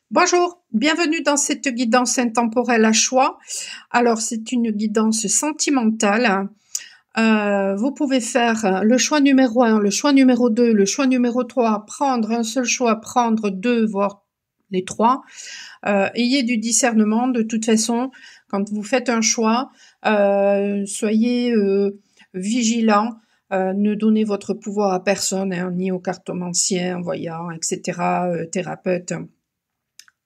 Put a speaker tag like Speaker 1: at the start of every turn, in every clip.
Speaker 1: Bonjour, bienvenue dans cette guidance intemporelle à choix. Alors, c'est une guidance sentimentale. Vous pouvez faire le choix numéro 1, le choix numéro 2, le choix numéro 3, prendre un seul choix, prendre deux, voire les trois. Ayez du discernement de toute façon quand vous faites un choix. Soyez vigilant. Ne donnez votre pouvoir à personne, hein, ni aux cartomanciens, voyants, etc., thérapeutes.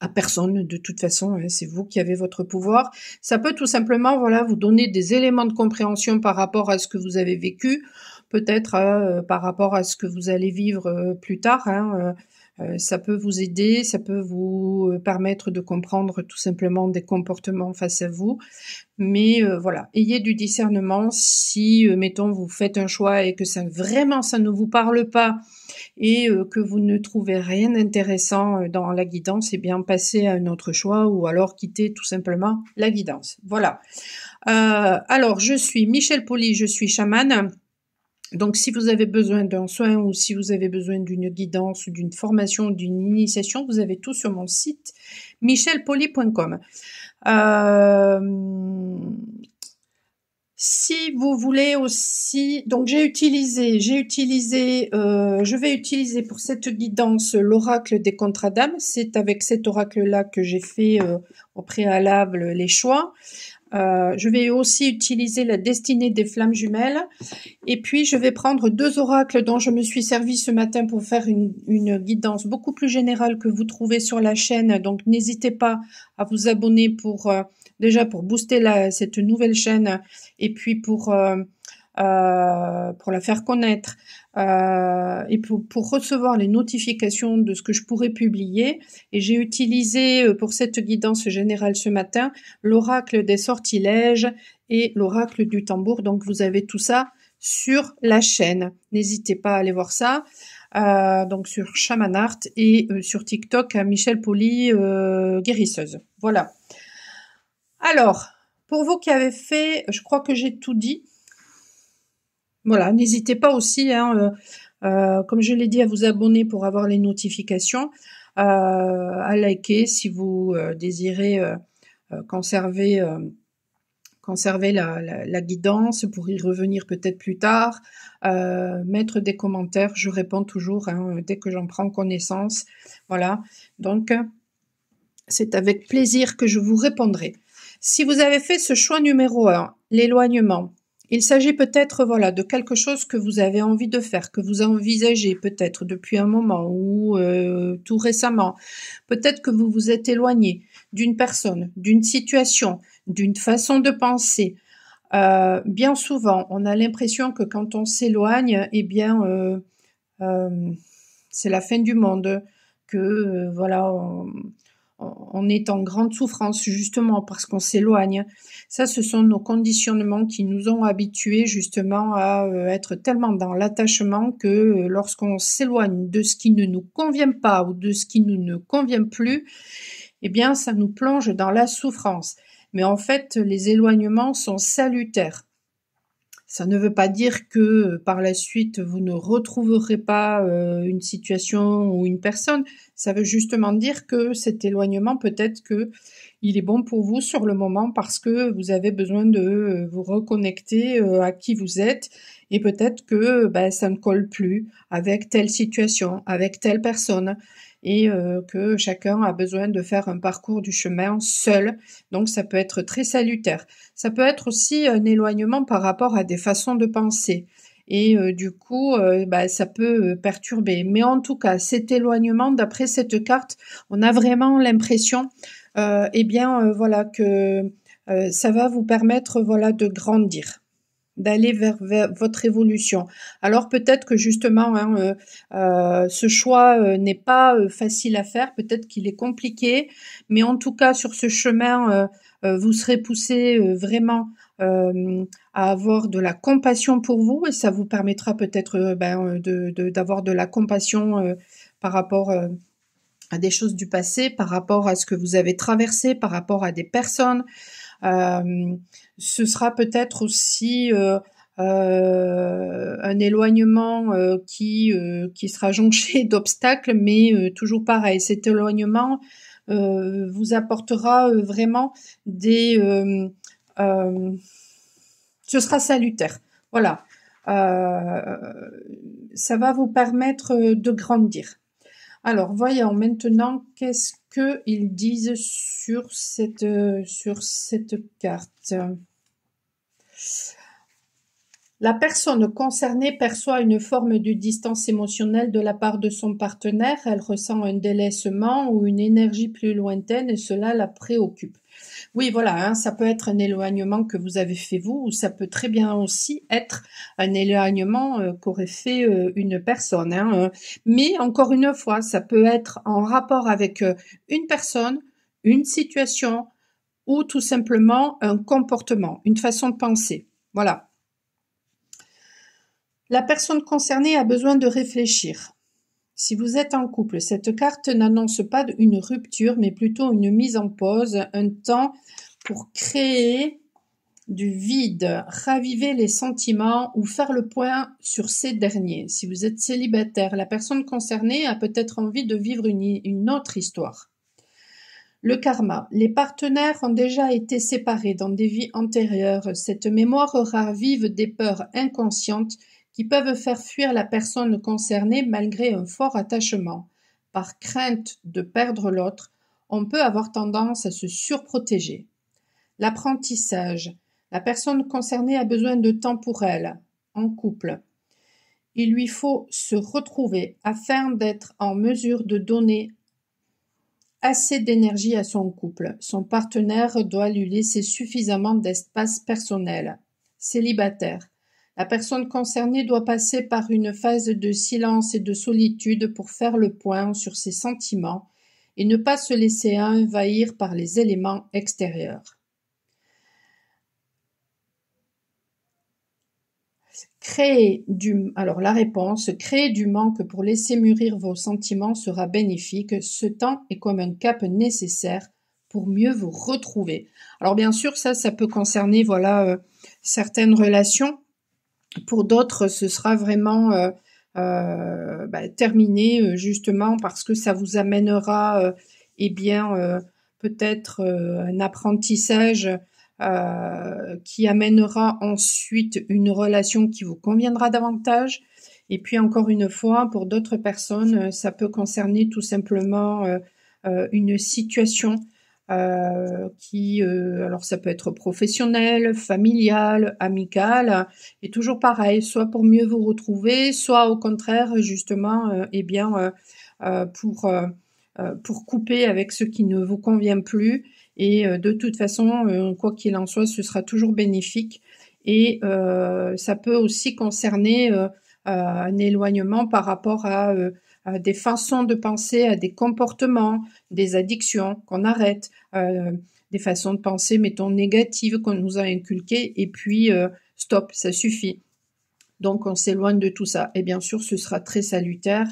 Speaker 1: À personne, de toute façon, hein, c'est vous qui avez votre pouvoir. Ça peut tout simplement, voilà, vous donner des éléments de compréhension par rapport à ce que vous avez vécu, peut-être par rapport à ce que vous allez vivre plus tard. Hein, ça peut vous aider, ça peut vous permettre de comprendre tout simplement des comportements face à vous. Mais voilà, ayez du discernement. Si, mettons, vous faites un choix et que ça vraiment ça ne vous parle pas et que vous ne trouvez rien d'intéressant dans la guidance, eh bien passez à un autre choix ou alors quittez tout simplement la guidance. Voilà. Alors, je suis Michel Poli, je suis chamane. Donc, si vous avez besoin d'un soin ou si vous avez besoin d'une guidance ou d'une formation, d'une initiation, vous avez tout sur mon site michelpoli.com. Si vous voulez aussi, donc je vais utiliser pour cette guidance l'oracle des contrats d'âme. C'est avec cet oracle-là que j'ai fait au préalable les choix. Je vais aussi utiliser la destinée des flammes jumelles. Et puis, je vais prendre deux oracles dont je me suis servi ce matin pour faire une guidance beaucoup plus générale que vous trouvez sur la chaîne. Donc, n'hésitez pas à vous abonner pour déjà pour booster cette nouvelle chaîne et puis pour la faire connaître et pour recevoir les notifications de ce que je pourrais publier. Et j'ai utilisé pour cette guidance générale ce matin l'oracle des sortilèges et l'oracle du tambour. Donc vous avez tout ça sur la chaîne. N'hésitez pas à aller voir ça. Donc sur Shaman Art et sur TikTok à Michel Poli guérisseuse. Voilà. Alors, pour vous qui avez fait, je crois que j'ai tout dit. Voilà, n'hésitez pas aussi, hein, comme je l'ai dit, à vous abonner pour avoir les notifications, à liker si vous désirez conserver la guidance pour y revenir peut-être plus tard, mettre des commentaires, je réponds toujours hein, dès que j'en prends connaissance. Voilà, donc c'est avec plaisir que je vous répondrai. Si vous avez fait ce choix numéro 1, l'éloignement, il s'agit peut-être voilà de quelque chose que vous avez envie de faire, que vous envisagez peut-être depuis un moment ou tout récemment. Peut-être que vous vous êtes éloigné d'une personne, d'une situation, d'une façon de penser. Bien souvent, on a l'impression que quand on s'éloigne, eh bien, c'est la fin du monde, que voilà, on est en grande souffrance justement parce qu'on s'éloigne. Ça, ce sont nos conditionnements qui nous ont habitués justement à être tellement dans l'attachement que lorsqu'on s'éloigne de ce qui ne nous convient pas ou de ce qui ne nous convient plus, eh bien, ça nous plonge dans la souffrance. Mais en fait, les éloignements sont salutaires. Ça ne veut pas dire que par la suite vous ne retrouverez pas une situation ou une personne. Ça veut justement dire que cet éloignement, peut-être que il est bon pour vous sur le moment parce que vous avez besoin de vous reconnecter à qui vous êtes et peut-être que ça ne colle plus avec telle situation, avec telle personne et que chacun a besoin de faire un parcours du chemin seul. Donc ça peut être très salutaire. Ça peut être aussi un éloignement par rapport à des façons de penser. Et du coup, ça peut perturber. Mais en tout cas, cet éloignement, d'après cette carte, on a vraiment l'impression, voilà, que ça va vous permettre, voilà, de grandir, d'aller vers votre évolution. Alors peut-être que justement, hein, ce choix n'est pas facile à faire, peut-être qu'il est compliqué, mais en tout cas sur ce chemin, vous serez poussé vraiment à avoir de la compassion pour vous et ça vous permettra peut-être d'avoir de la compassion par rapport à des choses du passé, par rapport à ce que vous avez traversé, par rapport à des personnes. Ce sera peut-être aussi un éloignement qui sera jonché d'obstacles, mais toujours pareil, cet éloignement vous apportera vraiment des... ce sera salutaire. Voilà. Ça va vous permettre de grandir. Alors, voyons maintenant qu'est-ce qu'ils disent sur cette carte. La personne concernée perçoit une forme de distance émotionnelle de la part de son partenaire. Elle ressent un délaissement ou une énergie plus lointaine et cela la préoccupe. Oui, voilà, hein, ça peut être un éloignement que vous avez fait vous, ou ça peut très bien aussi être un éloignement qu'aurait fait une personne. Hein, mais encore une fois, ça peut être en rapport avec une personne, une situation, ou tout simplement un comportement, une façon de penser. Voilà. La personne concernée a besoin de réfléchir. Si vous êtes en couple, cette carte n'annonce pas une rupture, mais plutôt une mise en pause, un temps pour créer du vide, raviver les sentiments ou faire le point sur ces derniers. Si vous êtes célibataire, la personne concernée a peut-être envie de vivre une autre histoire. Le karma. Les partenaires ont déjà été séparés dans des vies antérieures. Cette mémoire ravive des peurs inconscientes qui peuvent faire fuir la personne concernée malgré un fort attachement. Par crainte de perdre l'autre, on peut avoir tendance à se surprotéger. L'apprentissage. La personne concernée a besoin de temps pour elle, en couple. Il lui faut se retrouver afin d'être en mesure de donner assez d'énergie à son couple. Son partenaire doit lui laisser suffisamment d'espace personnel. Célibataire. La personne concernée doit passer par une phase de silence et de solitude pour faire le point sur ses sentiments et ne pas se laisser envahir par les éléments extérieurs. Alors la réponse, créer du manque pour laisser mûrir vos sentiments sera bénéfique. Ce temps est comme un cap nécessaire pour mieux vous retrouver. Alors bien sûr, ça peut concerner certaines relations. Pour d'autres, ce sera vraiment terminé justement parce que ça vous amènera peut-être un apprentissage qui amènera ensuite une relation qui vous conviendra davantage. Et puis encore une fois, pour d'autres personnes, ça peut concerner tout simplement une situation alors ça peut être professionnel, familial, amical, et toujours pareil, soit pour mieux vous retrouver, soit au contraire justement, pour couper avec ce qui ne vous convient plus. Et de toute façon, quoi qu'il en soit, ce sera toujours bénéfique. Et ça peut aussi concerner un éloignement par rapport à des façons de penser, à des comportements, des addictions qu'on arrête, des façons de penser, mettons, négatives qu'on nous a inculquées, et puis stop, ça suffit. Donc on s'éloigne de tout ça. Et bien sûr, ce sera très salutaire.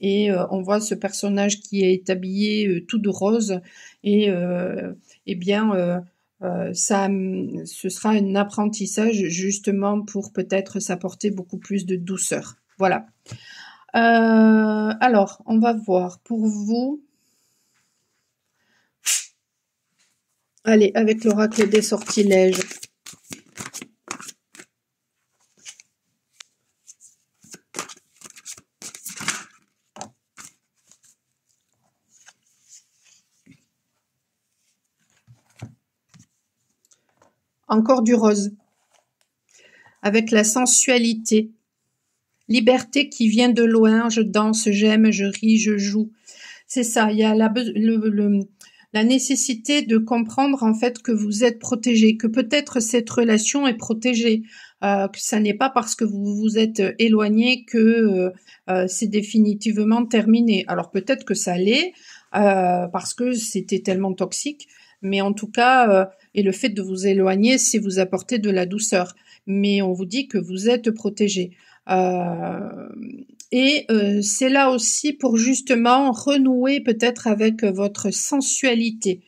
Speaker 1: Et on voit ce personnage qui est habillé tout de rose. Et ce sera un apprentissage justement pour peut-être s'apporter beaucoup plus de douceur. Voilà. Alors, on va voir pour vous. Allez, avec l'oracle des sortilèges. Encore du rose. Avec la sensualité. Liberté qui vient de loin, je danse, j'aime, je ris, je joue. C'est ça, il y a la nécessité de comprendre en fait que vous êtes protégé, que peut-être cette relation est protégée, que ça n'est pas parce que vous vous êtes éloigné que c'est définitivement terminé. Alors peut-être que ça l'est, parce que c'était tellement toxique, mais en tout cas, et le fait de vous éloigner, c'est vous apporter de la douceur. Mais on vous dit que vous êtes protégé. C'est là aussi pour justement renouer peut-être avec votre sensualité,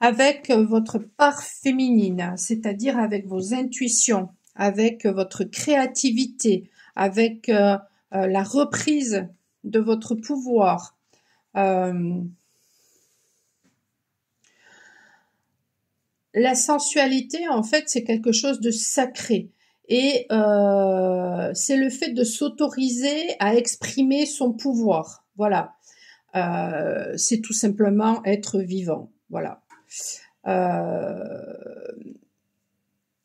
Speaker 1: avec votre part féminine, c'est-à-dire avec vos intuitions, avec votre créativité, avec la reprise de votre pouvoir. la sensualité, en fait, c'est quelque chose de sacré. Et c'est le fait de s'autoriser à exprimer son pouvoir. Voilà. C'est tout simplement être vivant. Voilà.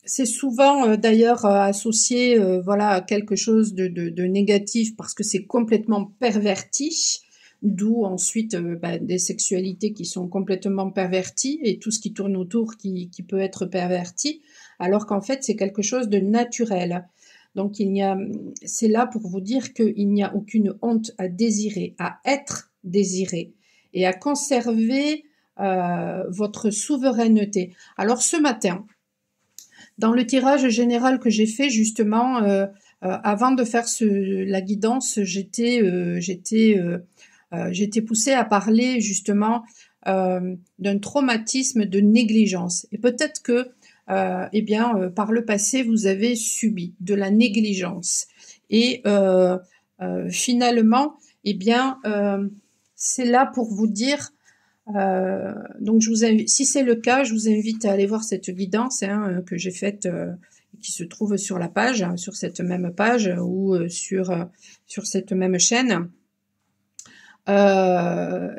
Speaker 1: C'est souvent d'ailleurs associé voilà, à quelque chose de négatif parce que c'est complètement perverti. D'où ensuite des sexualités qui sont complètement perverties et tout ce qui tourne autour qui peut être perverti, alors qu'en fait c'est quelque chose de naturel. Donc c'est là pour vous dire qu'il n'y a aucune honte à désirer, à être désiré et à conserver votre souveraineté. Alors ce matin, dans le tirage général que j'ai fait justement, avant de faire la guidance, j'étais poussée à parler justement d'un traumatisme de négligence. Et peut-être que, par le passé, vous avez subi de la négligence. Et finalement, c'est là pour vous dire. Donc, si c'est le cas, je vous invite à aller voir cette guidance que j'ai faite, qui se trouve sur la page, sur cette même page ou sur cette même chaîne. Ça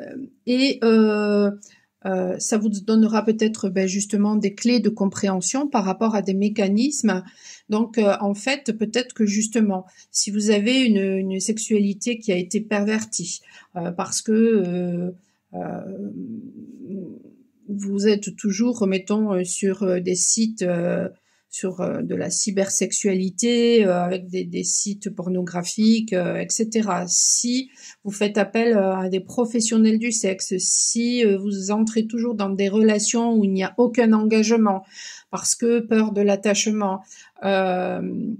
Speaker 1: vous donnera peut-être justement des clés de compréhension par rapport à des mécanismes. Donc en fait, peut-être que justement, si vous avez une sexualité qui a été pervertie, parce que vous êtes toujours, mettons, sur des sites sur de la cybersexualité, avec des sites pornographiques, etc. Si vous faites appel à des professionnels du sexe, si vous entrez toujours dans des relations où il n'y a aucun engagement, parce que peur de l'attachement, des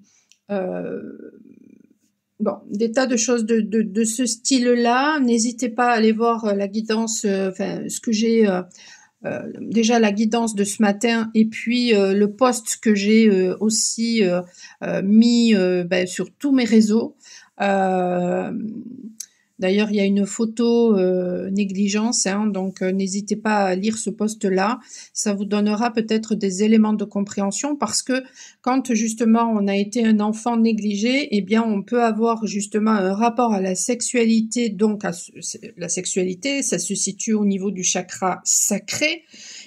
Speaker 1: tas de choses de ce style-là. N'hésitez pas à aller voir la guidance, ce que j'ai... déjà la guidance de ce matin et puis le post que j'ai aussi mis sur tous mes réseaux. D'ailleurs, il y a une photo négligence, donc n'hésitez pas à lire ce post-là. Ça vous donnera peut-être des éléments de compréhension parce que quand justement on a été un enfant négligé, eh bien on peut avoir justement un rapport à la sexualité. Donc la sexualité, ça se situe au niveau du chakra sacré.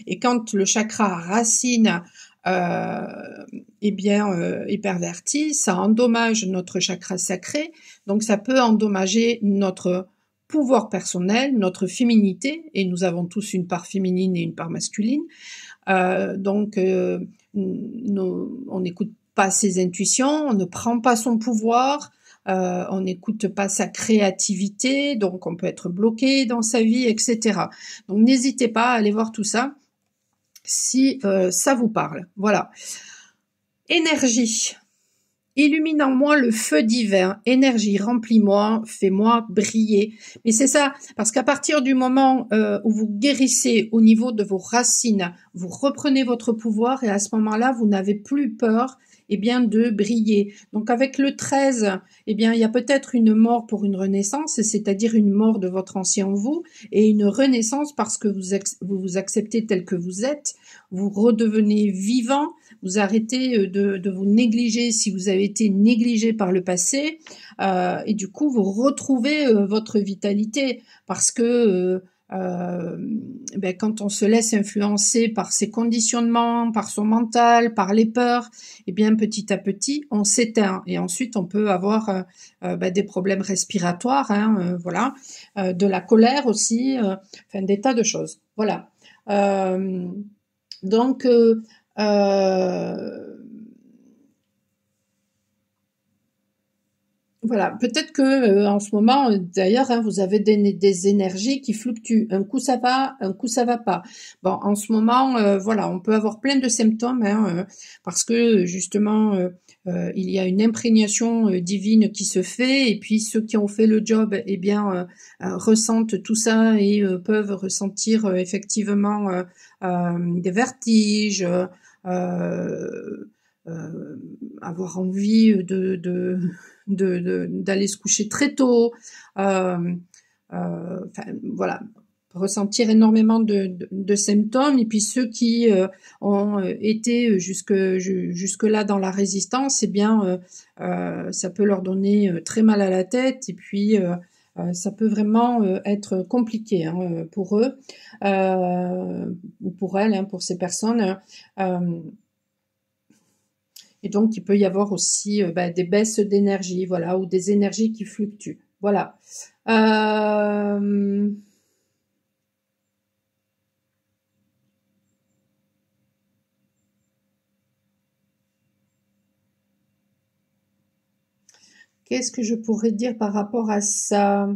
Speaker 1: Et quand le chakra racine est perverti, ça endommage notre chakra sacré, donc ça peut endommager notre pouvoir personnel, notre féminité, et nous avons tous une part féminine et une part masculine, on n'écoute pas ses intuitions, on ne prend pas son pouvoir, on n'écoute pas sa créativité, donc on peut être bloqué dans sa vie, etc. Donc n'hésitez pas à aller voir tout ça si ça vous parle. Voilà. Énergie. Illumine en moi le feu divin. Énergie, remplis-moi, fais-moi briller. Mais c'est ça, parce qu'à partir du moment où vous guérissez au niveau de vos racines, vous reprenez votre pouvoir et à ce moment-là, vous n'avez plus peur de briller. Donc avec le 13, il y a peut-être une mort pour une renaissance, c'est-à-dire une mort de votre ancien vous et une renaissance parce que vous vous acceptez tel que vous êtes, vous redevenez vivant, vous arrêtez de vous négliger si vous avez été négligé par le passé et du coup vous retrouvez votre vitalité parce que quand on se laisse influencer par ses conditionnements, par son mental, par les peurs, petit à petit, on s'éteint et ensuite on peut avoir des problèmes respiratoires, de la colère aussi, des tas de choses. Voilà. Voilà, peut-être que en ce moment, d'ailleurs, vous avez des énergies qui fluctuent. Un coup ça va, un coup ça va pas. Bon, en ce moment, on peut avoir plein de symptômes parce que justement, il y a une imprégnation divine qui se fait, et puis ceux qui ont fait le job, ressentent tout ça et peuvent ressentir effectivement des vertiges. Avoir envie d'aller se coucher très tôt, voilà, ressentir énormément de symptômes, et puis ceux qui ont été jusque là dans la résistance, eh bien ça peut leur donner très mal à la tête, et puis ça peut vraiment être compliqué pour eux ou pour elles, pour ces personnes. Et donc, il peut y avoir aussi des baisses d'énergie, voilà, ou des énergies qui fluctuent. Voilà. Qu'est-ce que je pourrais dire par rapport à ça?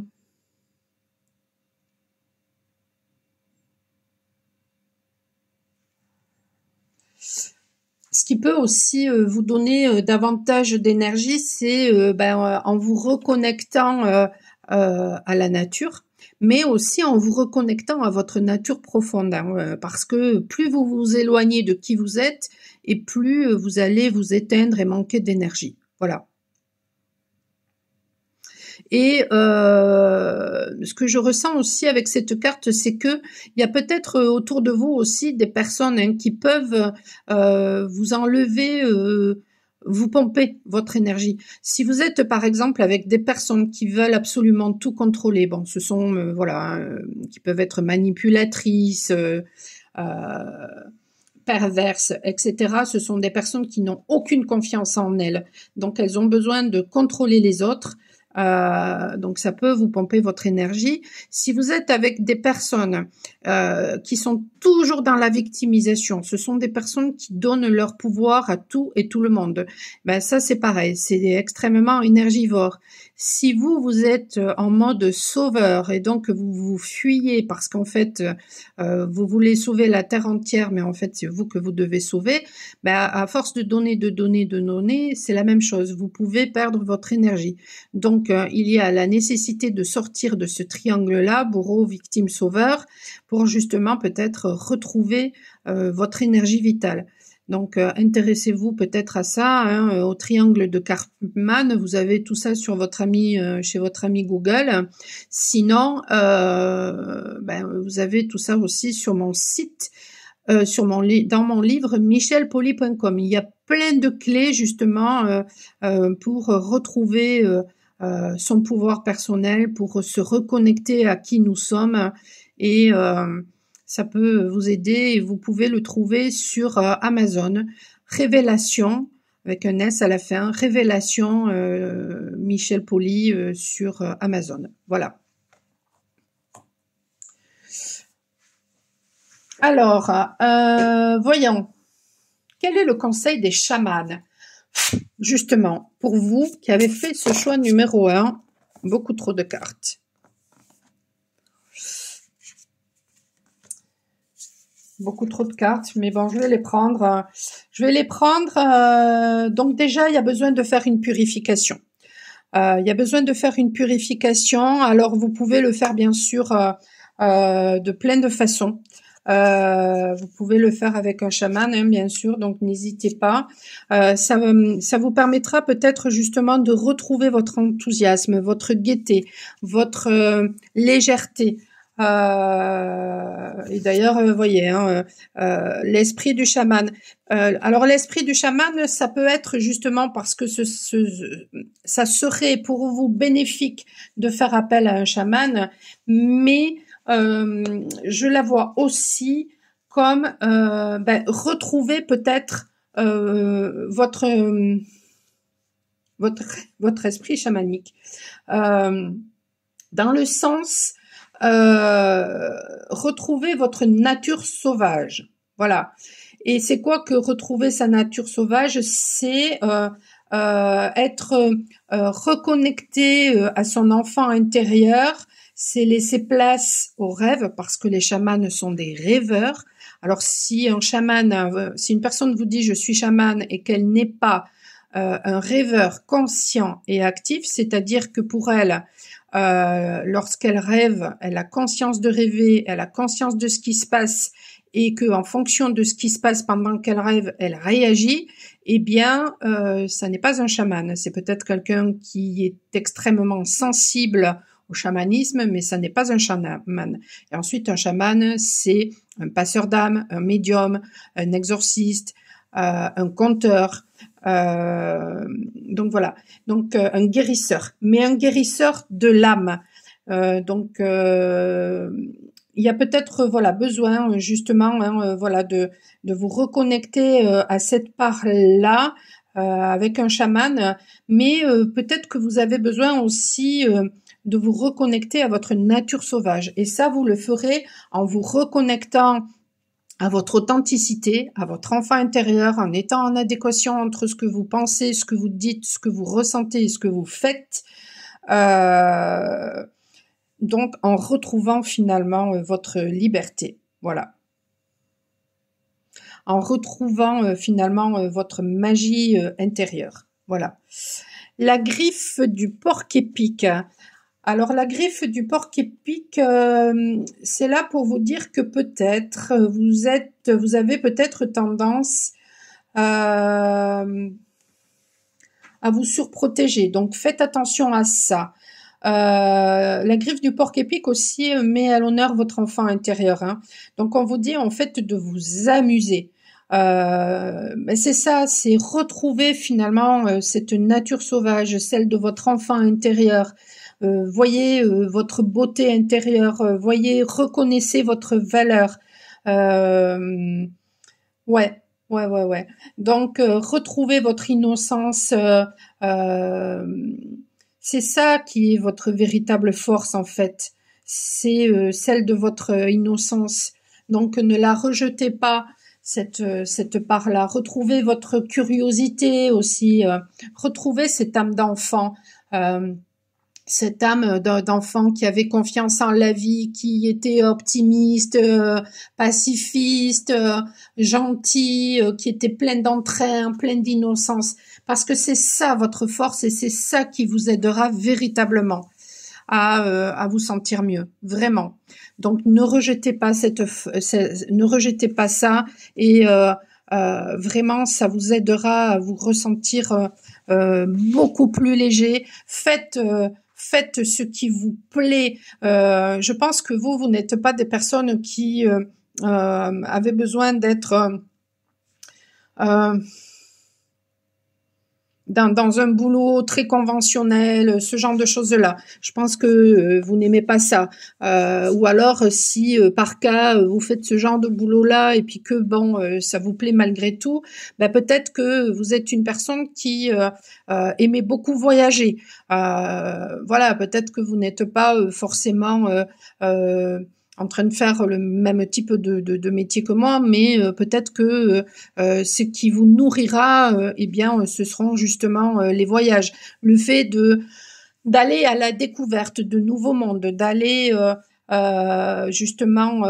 Speaker 1: Ce qui peut aussi vous donner davantage d'énergie, c'est en vous reconnectant à la nature, mais aussi en vous reconnectant à votre nature profonde, parce que plus vous vous éloignez de qui vous êtes, et plus vous allez vous éteindre et manquer d'énergie. Voilà. Et ce que je ressens aussi avec cette carte, c'est que il y a peut-être autour de vous aussi des personnes qui peuvent vous enlever, vous pomper votre énergie. Si vous êtes par exemple avec des personnes qui veulent absolument tout contrôler, bon, ce sont qui peuvent être manipulatrices, perverses, etc. Ce sont des personnes qui n'ont aucune confiance en elles, donc elles ont besoin de contrôler les autres. Donc ça peut vous pomper votre énergie. Si vous êtes avec des personnes qui sont toujours dans la victimisation, ce sont des personnes qui donnent leur pouvoir à tout et tout le monde. Ben ça c'est pareil, c'est extrêmement énergivore. Si vous êtes en mode sauveur et donc vous vous fuyez parce qu'en fait vous voulez sauver la terre entière, mais en fait c'est vous que vous devez sauver, ben à force de donner, c'est la même chose. Vous pouvez perdre votre énergie. Donc il y a la nécessité de sortir de ce triangle-là, bourreau, victime, sauveur, pour justement peut-être retrouver votre énergie vitale. Donc intéressez-vous peut-être à ça, au triangle de Karpman. Vous avez tout ça sur votre ami, chez votre ami Google. Sinon, vous avez tout ça aussi sur mon site, dans mon livre michelpoli.com. Il y a plein de clés justement pour retrouver son pouvoir personnel, pour se reconnecter à qui nous sommes, et ça peut vous aider, et vous pouvez le trouver sur Amazon. Révélation, avec un S à la fin, Révélation Michel Poli sur Amazon. Voilà. Alors, voyons. Quel est le conseil des chamans? Justement, pour vous qui avez fait ce choix numéro 1, beaucoup trop de cartes. Beaucoup trop de cartes, mais bon, je vais les prendre. Donc déjà, il y a besoin de faire une purification. Alors, vous pouvez le faire bien sûr de plein de façons. Vous pouvez le faire avec un chaman, bien sûr, donc n'hésitez pas. Ça vous permettra peut-être justement de retrouver votre enthousiasme, votre gaieté, votre légèreté. Et d'ailleurs, vous voyez, l'esprit du chaman. Alors l'esprit du chaman, ça peut être justement parce que ça serait pour vous bénéfique de faire appel à un chaman, mais je la vois aussi comme retrouver peut-être votre esprit chamanique, dans le sens retrouver votre nature sauvage. Voilà. Et c'est quoi que retrouver sa nature sauvage? C'est être reconnecté à son enfant intérieur. C'est laisser place aux rêves, parce que les chamans sont des rêveurs. Alors si une personne vous dit je suis chaman et qu'elle n'est pas un rêveur conscient et actif, c'est-à-dire que pour elle, lorsqu'elle rêve, elle a conscience de rêver, elle a conscience de ce qui se passe, et que en fonction de ce qui se passe pendant qu'elle rêve, elle réagit, eh bien, ça n'est pas un chaman. C'est peut-être quelqu'un qui est extrêmement sensible au chamanisme, mais ça n'est pas un chaman. Et ensuite, un chaman, c'est un passeur d'âme, un médium, un exorciste, un conteur, donc voilà, donc un guérisseur, mais un guérisseur de l'âme. Il y a peut-être voilà besoin justement voilà de vous reconnecter à cette part-là avec un chaman, mais peut-être que vous avez besoin aussi de vous reconnecter à votre nature sauvage, et ça vous le ferez en vous reconnectant à votre authenticité, à votre enfant intérieur, en étant en adéquation entre ce que vous pensez, ce que vous dites, ce que vous ressentez et ce que vous faites. Donc, en retrouvant finalement votre liberté. Voilà. En retrouvant finalement votre magie intérieure. Voilà. La griffe du porc-épic. Alors, la griffe du porc-épic, c'est là pour vous dire que peut-être vous avez peut-être tendance à vous surprotéger. Donc, faites attention à ça. La griffe du porc-épic aussi met à l'honneur votre enfant intérieur. Hein. Donc, on vous dit en fait de vous amuser. C'est ça, c'est retrouver finalement cette nature sauvage, celle de votre enfant intérieur. Voyez votre beauté intérieure, voyez, reconnaissez votre valeur. Ouais. Donc, retrouvez votre innocence. C'est ça qui est votre véritable force en fait. C'est celle de votre innocence. Donc, ne la rejetez pas, cette part-là. Retrouvez votre curiosité aussi. Retrouvez cette âme d'enfant. Cette âme d'enfant qui avait confiance en la vie, qui était optimiste, pacifiste, gentil, qui était plein d'entrain, plein d'innocence. Parce que c'est ça votre force et c'est ça qui vous aidera véritablement à vous sentir mieux, vraiment. Donc ne rejetez pas ne rejetez pas ça et vraiment ça vous aidera à vous ressentir beaucoup plus léger. Faites ce qui vous plaît. Je pense que vous n'êtes pas des personnes qui avaient besoin d'être dans un boulot très conventionnel, ce genre de choses-là. Je pense que vous n'aimez pas ça. Ou alors, si par cas vous faites ce genre de boulot-là et puis que ça vous plaît malgré tout, peut-être que vous êtes une personne qui aimait beaucoup voyager. Voilà, peut-être que vous n'êtes pas forcément en train de faire le même type de métier que moi, mais peut-être que ce qui vous nourrira, ce seront justement les voyages. Le fait d'aller à la découverte de nouveaux mondes, d'aller justement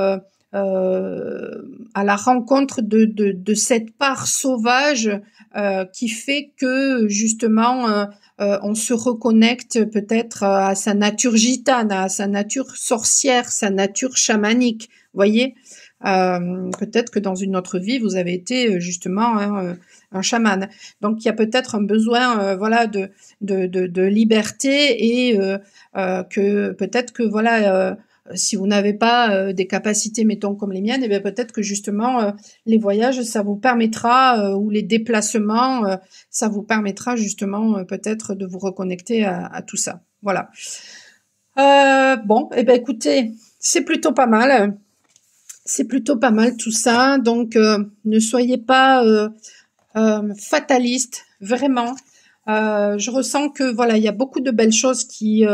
Speaker 1: à la rencontre de cette part sauvage qui fait que justement on se reconnecte peut-être à sa nature gitane, à sa nature sorcière, sa nature chamanique. Voyez, peut-être que dans une autre vie vous avez été justement un chaman. Donc il y a peut-être un besoin de liberté et que peut-être que si vous n'avez pas des capacités, mettons, comme les miennes, et bien peut-être que justement les voyages, ça vous permettra, ou les déplacements, ça vous permettra justement peut-être de vous reconnecter à tout ça. Voilà. Écoutez, c'est plutôt pas mal. C'est plutôt pas mal tout ça. Donc ne soyez pas fataliste, vraiment. Je ressens que il y a beaucoup de belles choses qui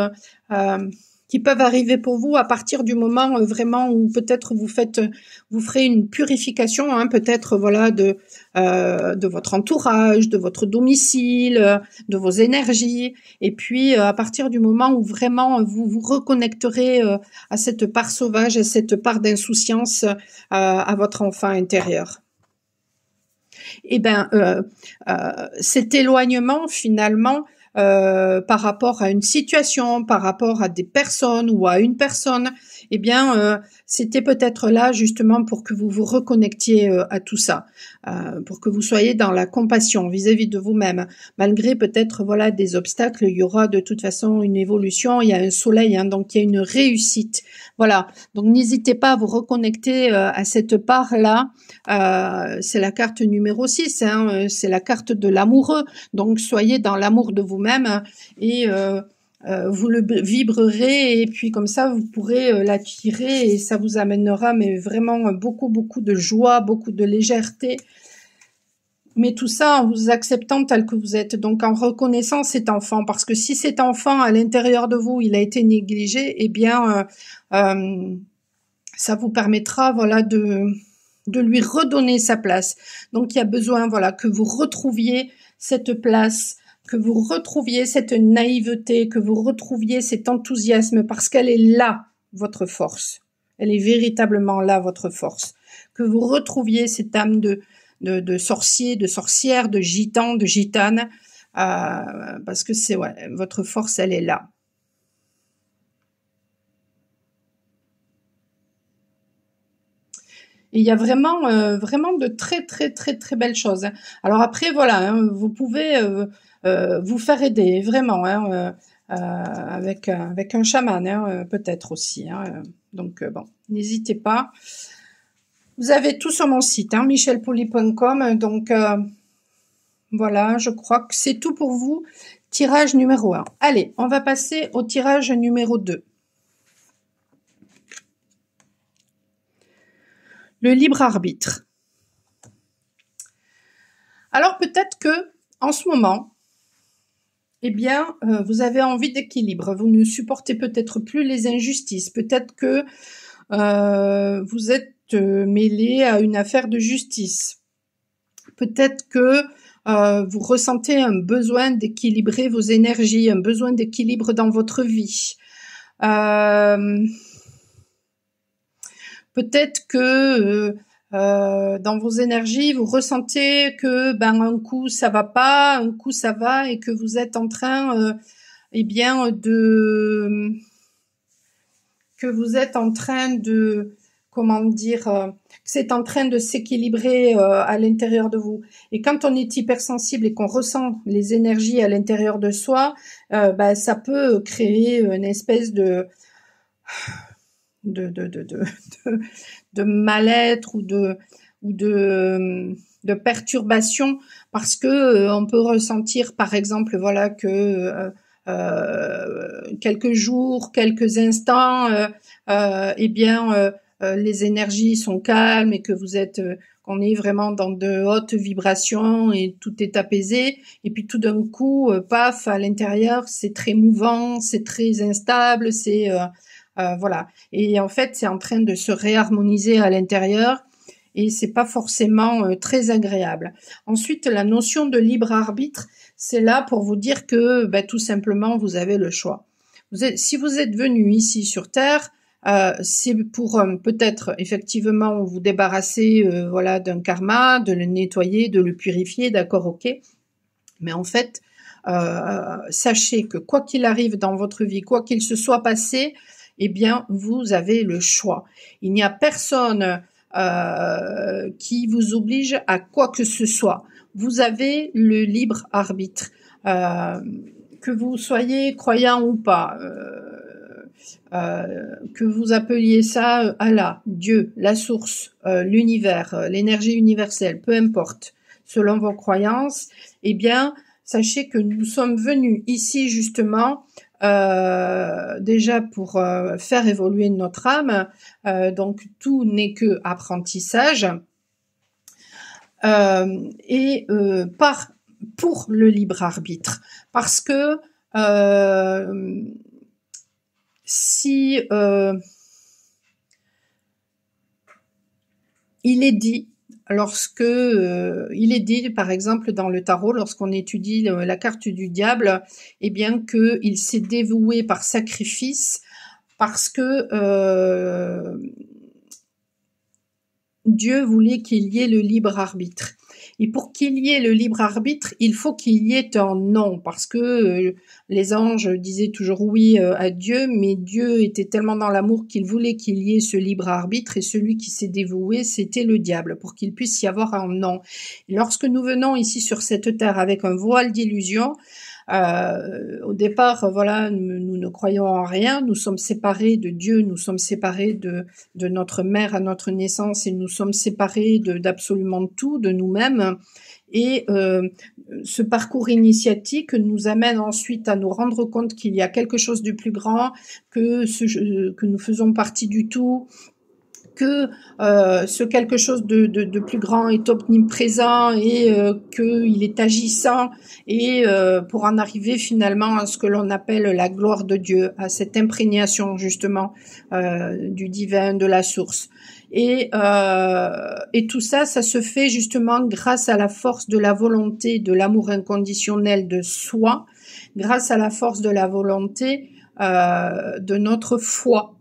Speaker 1: peuvent arriver pour vous à partir du moment vraiment où peut-être vous ferez une purification, peut-être de votre entourage, de votre domicile, de vos énergies, et puis à partir du moment où vraiment vous vous reconnecterez à cette part sauvage, à cette part d'insouciance, à votre enfant intérieur. Cet éloignement finalement par rapport à une situation, par rapport à des personnes ou à une personne, eh bien, c'était peut-être là justement pour que vous vous reconnectiez à tout ça, pour que vous soyez dans la compassion vis-à-vis de vous-même. Malgré peut-être voilà des obstacles, il y aura de toute façon une évolution. Il y a un soleil, hein, donc il y a une réussite. Voilà. Donc n'hésitez pas à vous reconnecter à cette part-là. C'est la carte numéro 6, hein, c'est la carte de l'amoureux. Donc soyez dans l'amour de vous-même et vous le vibrerez et puis comme ça vous pourrez l'attirer et ça vous amènera mais vraiment beaucoup de joie, beaucoup de légèreté. Mais tout ça en vous acceptant tel que vous êtes, donc en reconnaissant cet enfant, parce que si cet enfant à l'intérieur de vous il a été négligé, eh bien ça vous permettra voilà de lui redonner sa place. Donc il y a besoin voilà que vous retrouviez cette place, que vous retrouviez cette naïveté, que vous retrouviez cet enthousiasme, parce qu'elle est là, votre force. Elle est véritablement là, votre force. Que vous retrouviez cette âme de sorcier, de sorcière, de gitan, de gitane, parce que c'est ouais, votre force, elle est là. Et il y a vraiment de très belles choses. Alors après voilà, hein, vous pouvez vous faire aider vraiment hein, avec un chaman hein, peut-être aussi. Hein, donc bon, n'hésitez pas. Vous avez tout sur mon site, hein, michelpouli.com. Donc voilà, je crois que c'est tout pour vous. Tirage numéro 1. Allez, on va passer au tirage numéro 2. Le libre arbitre. Alors peut-être que en ce moment, eh bien, vous avez envie d'équilibre. Vous ne supportez peut-être plus les injustices. Peut-être que vous êtes mêlé à une affaire de justice. Peut-être que vous ressentez un besoin d'équilibrer vos énergies, un besoin d'équilibre dans votre vie. Peut-être que dans vos énergies, vous ressentez que un coup ça va pas, un coup ça va, et que vous êtes en train, eh bien, comment dire, c'est en train de s'équilibrer à l'intérieur de vous. Et quand on est hypersensible et qu'on ressent les énergies à l'intérieur de soi, ça peut créer une espèce de mal-être ou de perturbation, parce que on peut ressentir par exemple voilà que quelques jours, quelques instants eh bien les énergies sont calmes et que vous êtes qu'on est vraiment dans de hautes vibrations et tout est apaisé, et puis tout d'un coup paf, à l'intérieur c'est très mouvant, c'est très instable, c'est voilà. Et en fait, c'est en train de se réharmoniser à l'intérieur et c'est pas forcément très agréable. Ensuite, la notion de libre arbitre, c'est là pour vous dire que tout simplement, vous avez le choix. Si vous êtes venu ici sur Terre, c'est pour peut-être effectivement vous débarrasser voilà d'un karma, de le nettoyer, de le purifier, d'accord, ok. Mais en fait, sachez que quoi qu'il arrive dans votre vie, quoi qu'il se soit passé, eh bien, vous avez le choix. Il n'y a personne qui vous oblige à quoi que ce soit. Vous avez le libre arbitre. Que vous soyez croyant ou pas, que vous appeliez ça Allah, Dieu, la source, l'univers, l'énergie universelle, peu importe, selon vos croyances, eh bien, sachez que nous sommes venus ici justement déjà pour faire évoluer notre âme, donc tout n'est que apprentissage, et pour le libre arbitre, parce que si il est dit, il est dit par exemple dans le tarot, lorsqu'on étudie la carte du diable, eh bien qu'il s'est dévoué par sacrifice, parce que Dieu voulait qu'il y ait le libre arbitre. Et pour qu'il y ait le libre arbitre, il faut qu'il y ait un non, parce que les anges disaient toujours oui à Dieu, mais Dieu était tellement dans l'amour qu'il voulait qu'il y ait ce libre arbitre, et celui qui s'est dévoué, c'était le diable, pour qu'il puisse y avoir un non. Et lorsque nous venons ici sur cette terre avec un voile d'illusion, au départ, voilà, nous ne croyons en rien, nous sommes séparés de Dieu, nous sommes séparés de notre mère à notre naissance, et nous sommes séparés d'absolument tout, de nous-mêmes. Et ce parcours initiatique nous amène ensuite à nous rendre compte qu'il y a quelque chose de plus grand, que nous faisons partie du tout, que ce quelque chose de plus grand est omniprésent et qu'il est agissant, et pour en arriver finalement à ce que l'on appelle la gloire de Dieu, à cette imprégnation justement du divin, de la source. Et tout ça, ça se fait justement grâce à la force de la volonté, de l'amour inconditionnel de soi, grâce à la force de la volonté de notre foi.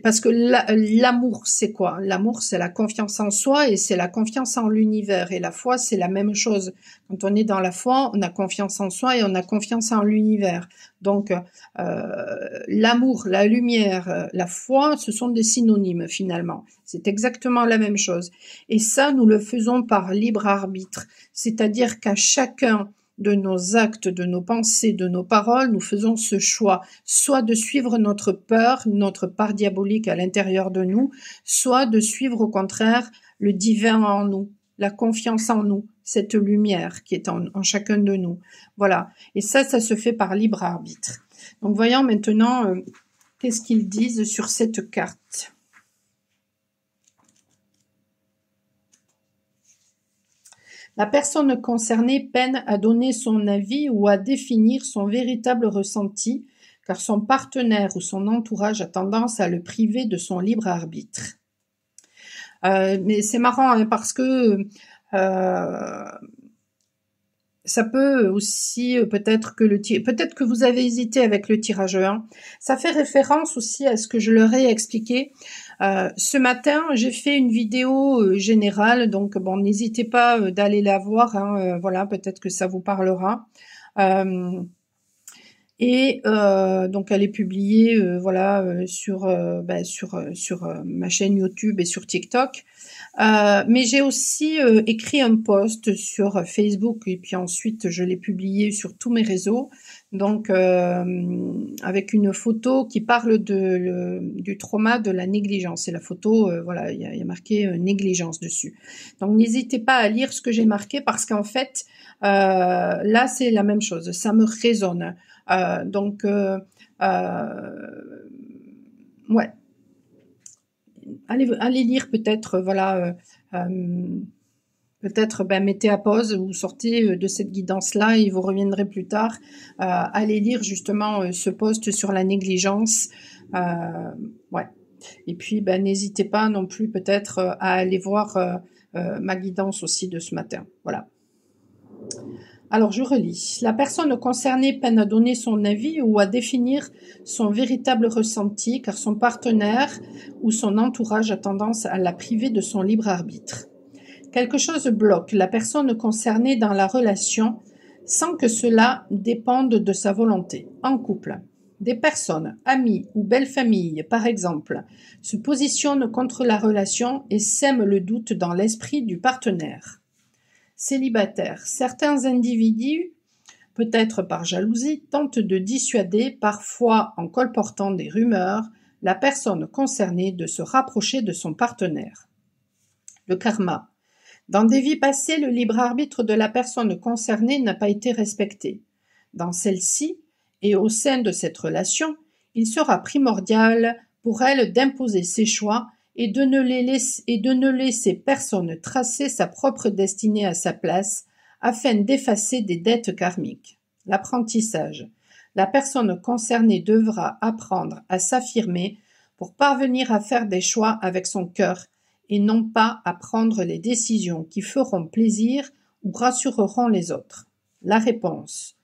Speaker 1: Parce que l'amour, c'est quoi? L'amour, c'est la confiance en soi et c'est la confiance en l'univers. Et la foi, c'est la même chose. Quand on est dans la foi, on a confiance en soi et on a confiance en l'univers. Donc, l'amour, la lumière, la foi, ce sont des synonymes finalement. C'est exactement la même chose. Et ça, nous le faisons par libre arbitre. C'est-à-dire qu'à chacun de nos actes, de nos pensées, de nos paroles, nous faisons ce choix, soit de suivre notre peur, notre part diabolique à l'intérieur de nous, soit de suivre au contraire le divin en nous, la confiance en nous, cette lumière qui est en chacun de nous. Voilà. Et ça se fait par libre arbitre. Donc voyons maintenant qu'est-ce qu'ils disent sur cette carte. La personne concernée peine à donner son avis ou à définir son véritable ressenti, car son partenaire ou son entourage a tendance à le priver de son libre arbitre. Mais c'est marrant hein, parce que ça peut aussi peut-être que vous avez hésité avec le tirage 1. Ça fait référence aussi à ce que je leur ai expliqué. Ce matin, j'ai fait une vidéo générale, donc bon, n'hésitez pas d'aller la voir. Hein, voilà, peut-être que ça vous parlera. Donc elle est publiée sur ma chaîne YouTube et sur TikTok. Mais j'ai aussi écrit un post sur Facebook et puis ensuite je l'ai publié sur tous mes réseaux. Donc avec une photo qui parle du trauma de la négligence. Et la photo, voilà, il y a marqué négligence dessus. Donc n'hésitez pas à lire ce que j'ai marqué parce qu'en fait là c'est la même chose. Ça me résonne. Ouais. Allez lire peut-être, voilà, peut-être mettez à pause ou sortez de cette guidance-là et vous reviendrez plus tard. Allez lire justement ce post sur la négligence. Ouais. Et puis n'hésitez pas non plus peut-être à aller voir ma guidance aussi de ce matin. Voilà. Alors, je relis. La personne concernée peine à donner son avis ou à définir son véritable ressenti, car son partenaire ou son entourage a tendance à la priver de son libre arbitre. Quelque chose bloque la personne concernée dans la relation sans que cela dépende de sa volonté. En couple, des personnes, amis ou belles familles, par exemple, se positionnent contre la relation et sèment le doute dans l'esprit du partenaire. Célibataire, certains individus, peut-être par jalousie, tentent de dissuader, parfois en colportant des rumeurs, la personne concernée de se rapprocher de son partenaire. Le karma. Dans des vies passées, le libre arbitre de la personne concernée n'a pas été respecté. Dans celle-ci, et au sein de cette relation, il sera primordial pour elle d'imposer ses choix et de ne laisser personne tracer sa propre destinée à sa place afin d'effacer des dettes karmiques. L'apprentissage. La personne concernée devra apprendre à s'affirmer pour parvenir à faire des choix avec son cœur et non pas à prendre les décisions qui feront plaisir ou rassureront les autres. La réponse.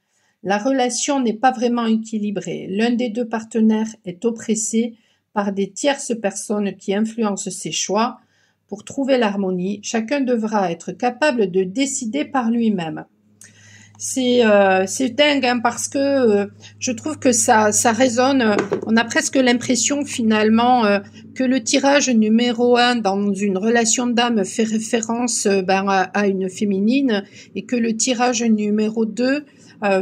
Speaker 1: La relation n'est pas vraiment équilibrée. L'un des deux partenaires est oppressé par des tierces personnes qui influencent ses choix, pour trouver l'harmonie. Chacun devra être capable de décider par lui-même. C'est dingue hein, parce que je trouve que ça résonne. On a presque l'impression finalement que le tirage numéro 1 dans une relation d'âme fait référence à une féminine et que le tirage numéro 2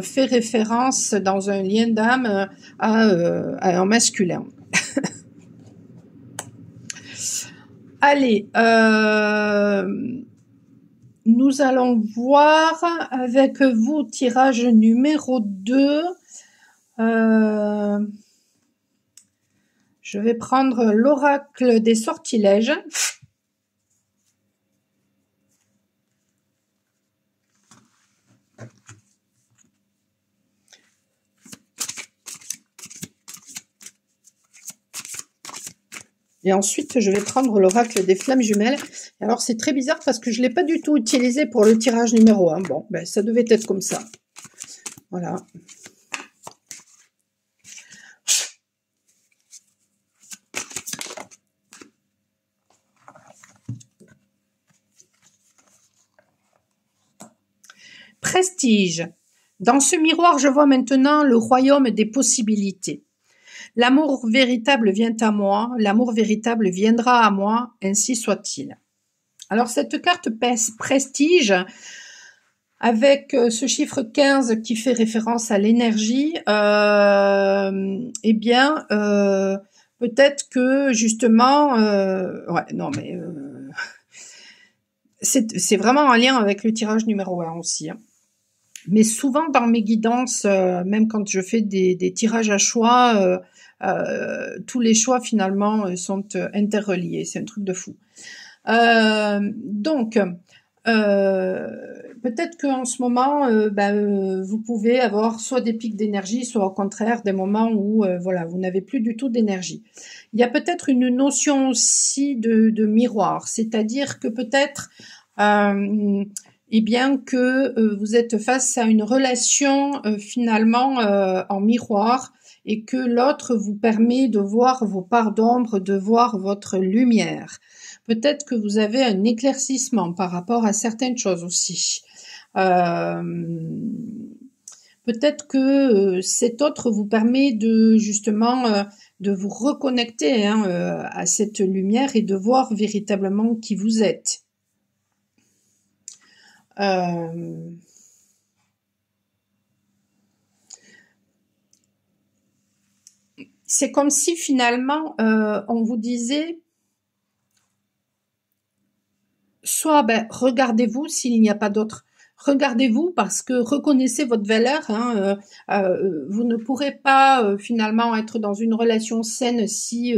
Speaker 1: fait référence dans un lien d'âme à un masculin. Allez, nous allons voir avec vous tirage numéro 2. Je vais prendre l'oracle des sortilèges. Et ensuite, je vais prendre l'oracle des flammes jumelles. Alors, c'est très bizarre parce que je ne l'ai pas du tout utilisé pour le tirage numéro 1. Bon, ben, ça devait être comme ça. Voilà. Prestige. Dans ce miroir, je vois maintenant le royaume des possibilités. L'amour véritable vient à moi, l'amour véritable viendra à moi, ainsi soit-il. Alors cette carte prestige, avec ce chiffre 15 qui fait référence à l'énergie, peut-être que justement, c'est vraiment en lien avec le tirage numéro 1 aussi. Hein. Mais souvent dans mes guidances, même quand je fais des tirages à choix, tous les choix finalement sont interreliés. C'est un truc de fou. Peut-être qu'en ce moment, vous pouvez avoir soit des pics d'énergie, soit au contraire des moments où vous n'avez plus du tout d'énergie. Il y a peut-être une notion aussi de miroir, c'est-à-dire que peut-être que vous êtes face à une relation finalement en miroir et que l'autre vous permet de voir vos parts d'ombre, de voir votre lumière. Peut-être que vous avez un éclaircissement par rapport à certaines choses aussi. Peut-être que cet autre vous permet de justement de vous reconnecter à cette lumière et de voir véritablement qui vous êtes. C'est comme si finalement on vous disait soit regardez-vous s'il n'y a pas d'autre. Regardez-vous parce que reconnaissez votre valeur. Vous ne pourrez pas finalement être dans une relation saine si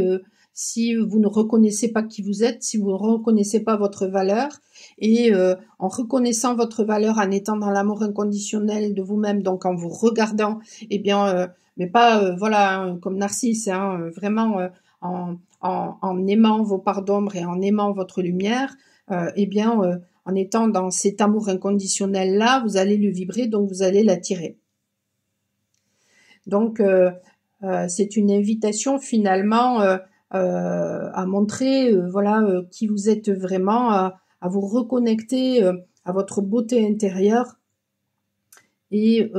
Speaker 1: vous ne reconnaissez pas qui vous êtes, si vous ne reconnaissez pas votre valeur. Et en reconnaissant votre valeur, en étant dans l'amour inconditionnel de vous-même, donc en vous regardant, mais pas comme Narcisse, vraiment en aimant vos parts d'ombre et en aimant votre lumière, en étant dans cet amour inconditionnel-là, vous allez le vibrer, donc vous allez l'attirer. Donc, c'est une invitation finalement à montrer qui vous êtes vraiment, à vous reconnecter à votre beauté intérieure et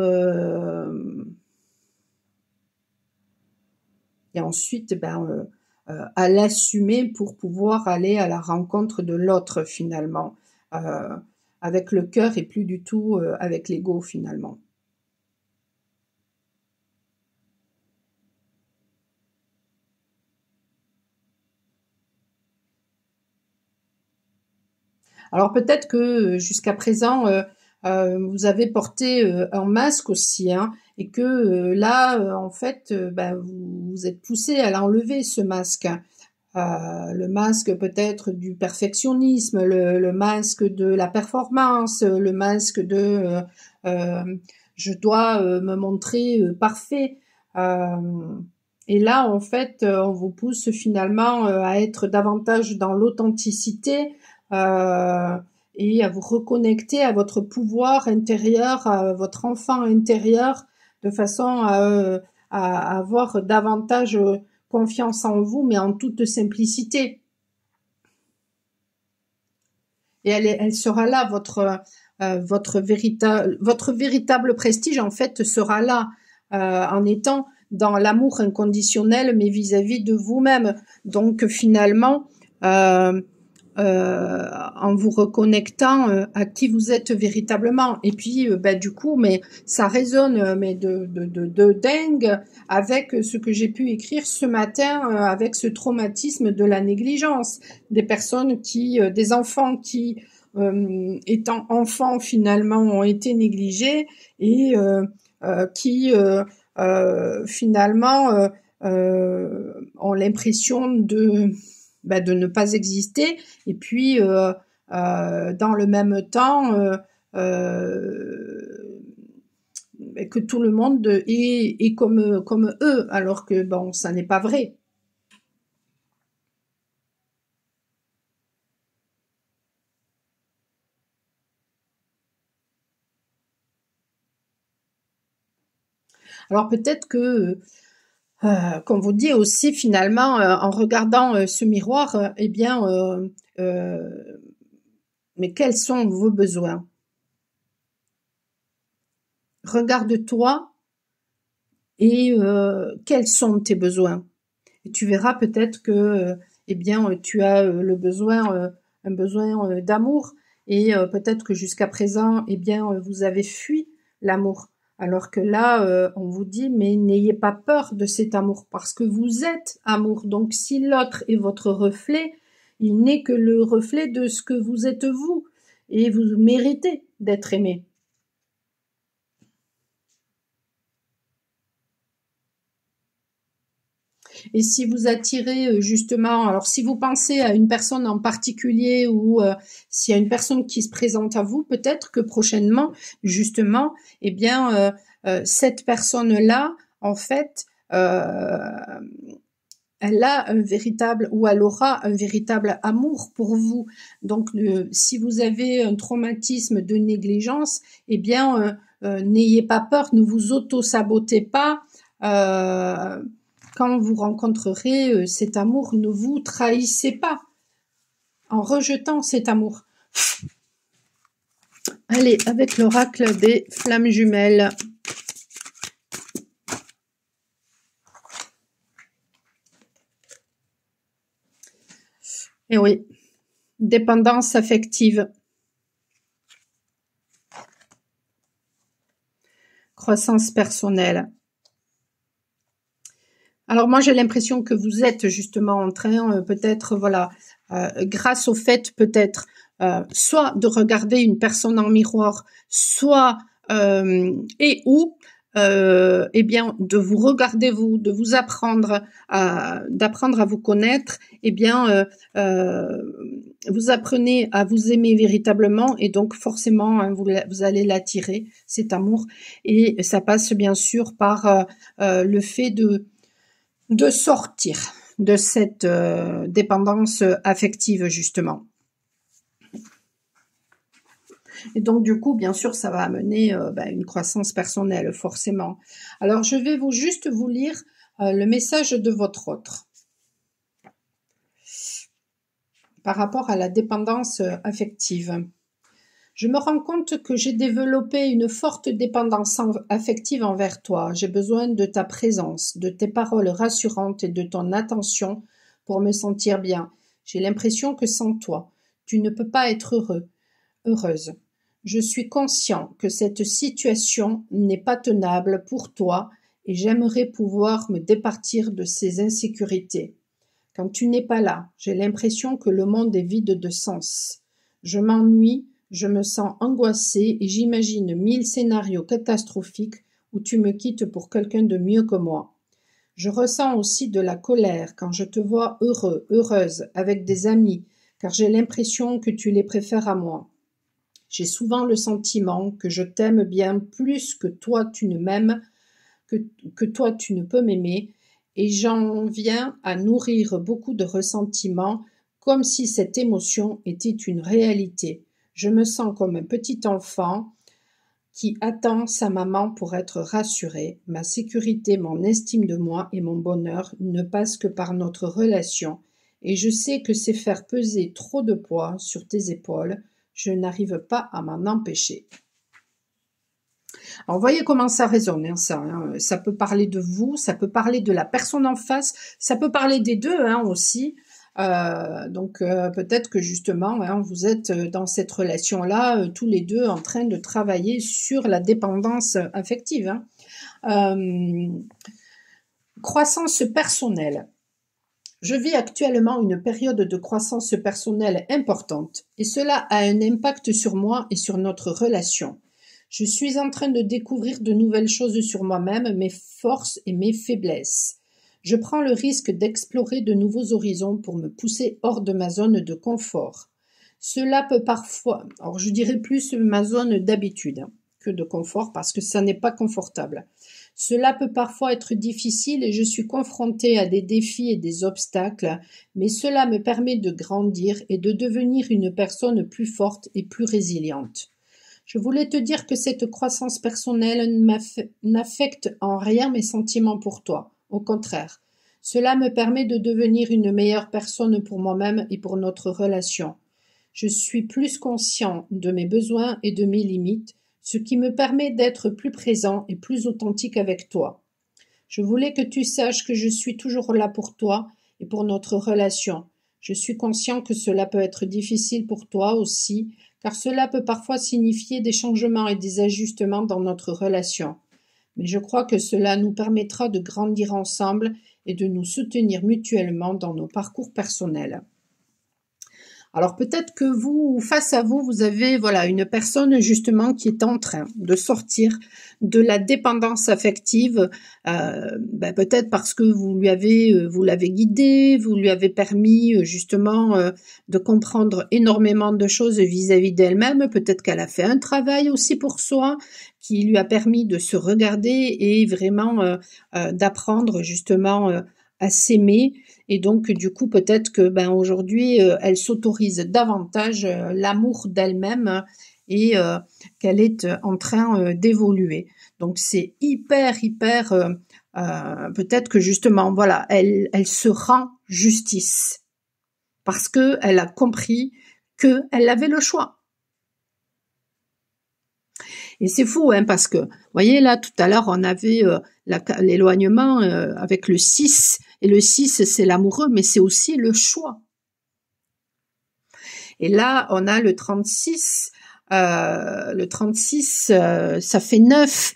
Speaker 1: ensuite à l'assumer pour pouvoir aller à la rencontre de l'autre finalement, avec le cœur et plus du tout avec l'ego finalement. Alors peut-être que jusqu'à présent vous avez porté un masque aussi, et que là en fait vous êtes poussé à l'enlever ce masque. Le masque peut-être du perfectionnisme, le masque de la performance, le masque de je dois me montrer parfait. Et là, en fait, on vous pousse finalement à être davantage dans l'authenticité et à vous reconnecter à votre pouvoir intérieur, à votre enfant intérieur, de façon à avoir davantage confiance en vous, mais en toute simplicité. Et elle sera là, votre véritable prestige, en fait, sera là, en étant dans l'amour inconditionnel, mais vis-à-vis de vous-même. Donc, finalement, en vous reconnectant à qui vous êtes véritablement. Et puis, du coup, mais ça résonne mais de dingue avec ce que j'ai pu écrire ce matin, avec ce traumatisme de la négligence, des personnes des enfants qui, étant enfants, finalement, ont été négligés et qui, finalement, ont l'impression de ne pas exister, et puis dans le même temps que tout le monde est comme eux, alors que bon, ça n'est pas vrai. Alors peut-être que comme vous dit aussi, finalement, en regardant ce miroir, eh bien, mais quels sont vos besoins? Regarde-toi et quels sont tes besoins? Et tu verras peut-être que, eh bien, tu as un besoin d'amour, et peut-être que jusqu'à présent, eh bien, vous avez fui l'amour. Alors que là, on vous dit, mais n'ayez pas peur de cet amour, parce que vous êtes amour. Donc, si l'autre est votre reflet, il n'est que le reflet de ce que vous êtes vous, et vous méritez d'être aimé. Et si vous attirez justement, alors si vous pensez à une personne en particulier, ou s'il y a une personne qui se présente à vous, peut-être que prochainement, justement, eh bien, cette personne-là, en fait, elle a un véritable, ou elle aura un véritable amour pour vous. Donc, si vous avez un traumatisme de négligence, eh bien, n'ayez pas peur, ne vous auto-sabotez pas. Quand vous rencontrerez cet amour, ne vous trahissez pas en rejetant cet amour. Allez, avec l'oracle des flammes jumelles. Et oui, dépendance affective. Croissance personnelle. Alors moi, j'ai l'impression que vous êtes justement en train, peut-être, voilà, grâce au fait peut-être soit de regarder une personne en miroir, soit ou eh bien de vous regarder vous, de vous d'apprendre à vous connaître. Eh bien, vous apprenez à vous aimer véritablement, et donc forcément hein, vous allez l'attirer, cet amour, et ça passe bien sûr par le fait de sortir de cette dépendance affective, justement. Et donc, du coup, bien sûr, ça va amener une croissance personnelle, forcément. Alors, je vais juste vous lire le message de votre autre par rapport à la dépendance affective. Je me rends compte que j'ai développé une forte dépendance affective envers toi. J'ai besoin de ta présence, de tes paroles rassurantes et de ton attention pour me sentir bien. J'ai l'impression que sans toi, tu ne peux pas être heureuse. Je suis conscient que cette situation n'est pas tenable pour toi et j'aimerais pouvoir me départir de ces insécurités. Quand tu n'es pas là, j'ai l'impression que le monde est vide de sens. Je m'ennuie. Je me sens angoissée et j'imagine 1000 scénarios catastrophiques où tu me quittes pour quelqu'un de mieux que moi. Je ressens aussi de la colère quand je te vois heureuse, avec des amis, car j'ai l'impression que tu les préfères à moi. J'ai souvent le sentiment que je t'aime bien plus que toi tu ne m'aimes, que toi tu ne peux m'aimer, et j'en viens à nourrir beaucoup de ressentiments, comme si cette émotion était une réalité. Je me sens comme un petit enfant qui attend sa maman pour être rassuré. Ma sécurité, mon estime de moi et mon bonheur ne passent que par notre relation, et je sais que c'est faire peser trop de poids sur tes épaules. Je n'arrive pas à m'en empêcher. Alors, voyez comment ça résonne, hein, ça. Hein. Ça peut parler de vous, ça peut parler de la personne en face, ça peut parler des deux hein, aussi. Donc, peut-être que justement, hein, vous êtes dans cette relation-là, tous les deux en train de travailler sur la dépendance affective. Hein. Croissance personnelle. Je vis actuellement une période de croissance personnelle importante et cela a un impact sur moi et sur notre relation. Je suis en train de découvrir de nouvelles choses sur moi-même, mes forces et mes faiblesses. Je prends le risque d'explorer de nouveaux horizons pour me pousser hors de ma zone de confort. Cela peut parfois, alors je dirais plus ma zone d'habitude que de confort parce que ça n'est pas confortable. Cela peut parfois être difficile et je suis confrontée à des défis et des obstacles, mais cela me permet de grandir et de devenir une personne plus forte et plus résiliente. Je voulais te dire que cette croissance personnelle n'affecte en rien mes sentiments pour toi. Au contraire, cela me permet de devenir une meilleure personne pour moi-même et pour notre relation. Je suis plus conscient de mes besoins et de mes limites, ce qui me permet d'être plus présent et plus authentique avec toi. Je voulais que tu saches que je suis toujours là pour toi et pour notre relation. Je suis conscient que cela peut être difficile pour toi aussi, car cela peut parfois signifier des changements et des ajustements dans notre relation. Mais je crois que cela nous permettra de grandir ensemble et de nous soutenir mutuellement dans nos parcours personnels. Alors peut-être que vous, face à vous, vous avez voilà une personne justement qui est en train de sortir de la dépendance affective, peut-être parce que vous l'avez guidée, vous lui avez permis justement de comprendre énormément de choses vis-à-vis d'elle-même. Peut-être qu'elle a fait un travail aussi pour soi qui lui a permis de se regarder et vraiment d'apprendre justement à s'aimer. Et donc, du coup, peut-être que aujourd'hui, elle s'autorise davantage l'amour d'elle-même et qu'elle est en train d'évoluer. Donc, c'est hyper, peut-être que justement, voilà, elle se rend justice parce que elle a compris qu'elle avait le choix. Et c'est fou, hein, parce que, vous voyez, là, tout à l'heure, on avait l'éloignement avec le 6, et le 6, c'est l'amoureux, mais c'est aussi le choix. Et là, on a le 36, ça fait 9,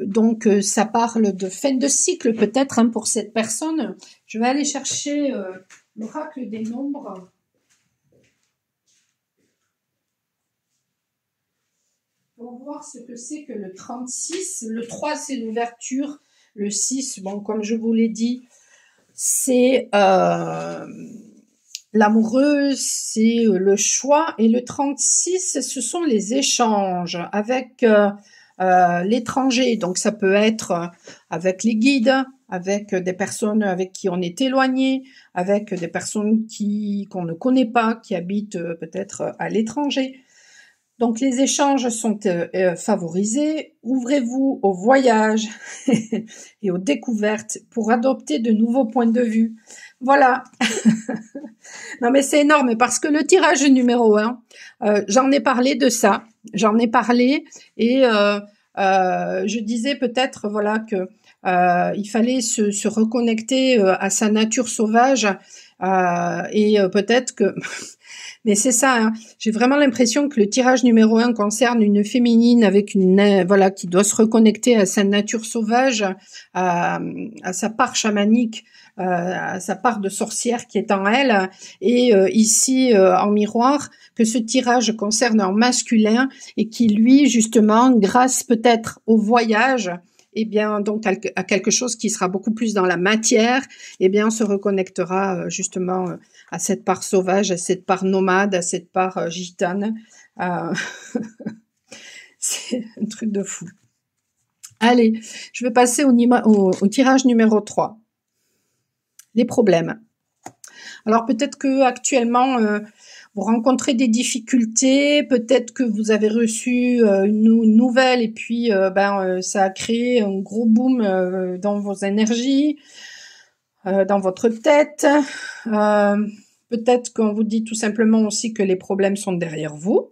Speaker 1: donc ça parle de fin de cycle, peut-être, hein, pour cette personne. Je vais aller chercher l'oracle des nombres. Pour voir ce que c'est que le 36. Le 3, c'est l'ouverture. Le 6, bon, comme je vous l'ai dit, c'est l'amoureux, c'est le choix. Et le 36, ce sont les échanges avec l'étranger. Donc, ça peut être avec les guides, avec des personnes avec qui on est éloigné, avec des personnes qu'on ne connaît pas, qui habitent peut-être à l'étranger. Donc, les échanges sont favorisés. Ouvrez-vous au voyage et aux découvertes pour adopter de nouveaux points de vue. Voilà. Non, mais c'est énorme parce que le tirage numéro 1, j'en ai parlé de ça. J'en ai parlé et je disais peut-être voilà que il fallait se reconnecter à sa nature sauvage et peut-être que... Mais c'est ça, hein. J'ai vraiment l'impression que le tirage numéro 1 concerne une féminine avec qui doit se reconnecter à sa nature sauvage, à sa part chamanique, à sa part de sorcière qui est en elle, et ici en miroir que ce tirage concerne un masculin et qui lui justement, grâce peut-être au voyage, eh bien donc à quelque chose qui sera beaucoup plus dans la matière, eh bien on se reconnectera justement à cette part sauvage, à cette part nomade, à cette part gitane. C'est un truc de fou. Allez, je vais passer au tirage numéro 3. Les problèmes. Alors peut-être que actuellement vous rencontrez des difficultés, peut-être que vous avez reçu une nouvelle et puis ça a créé un gros boom dans vos énergies, dans votre tête. peut-être qu'on vous dit tout simplement aussi que les problèmes sont derrière vous.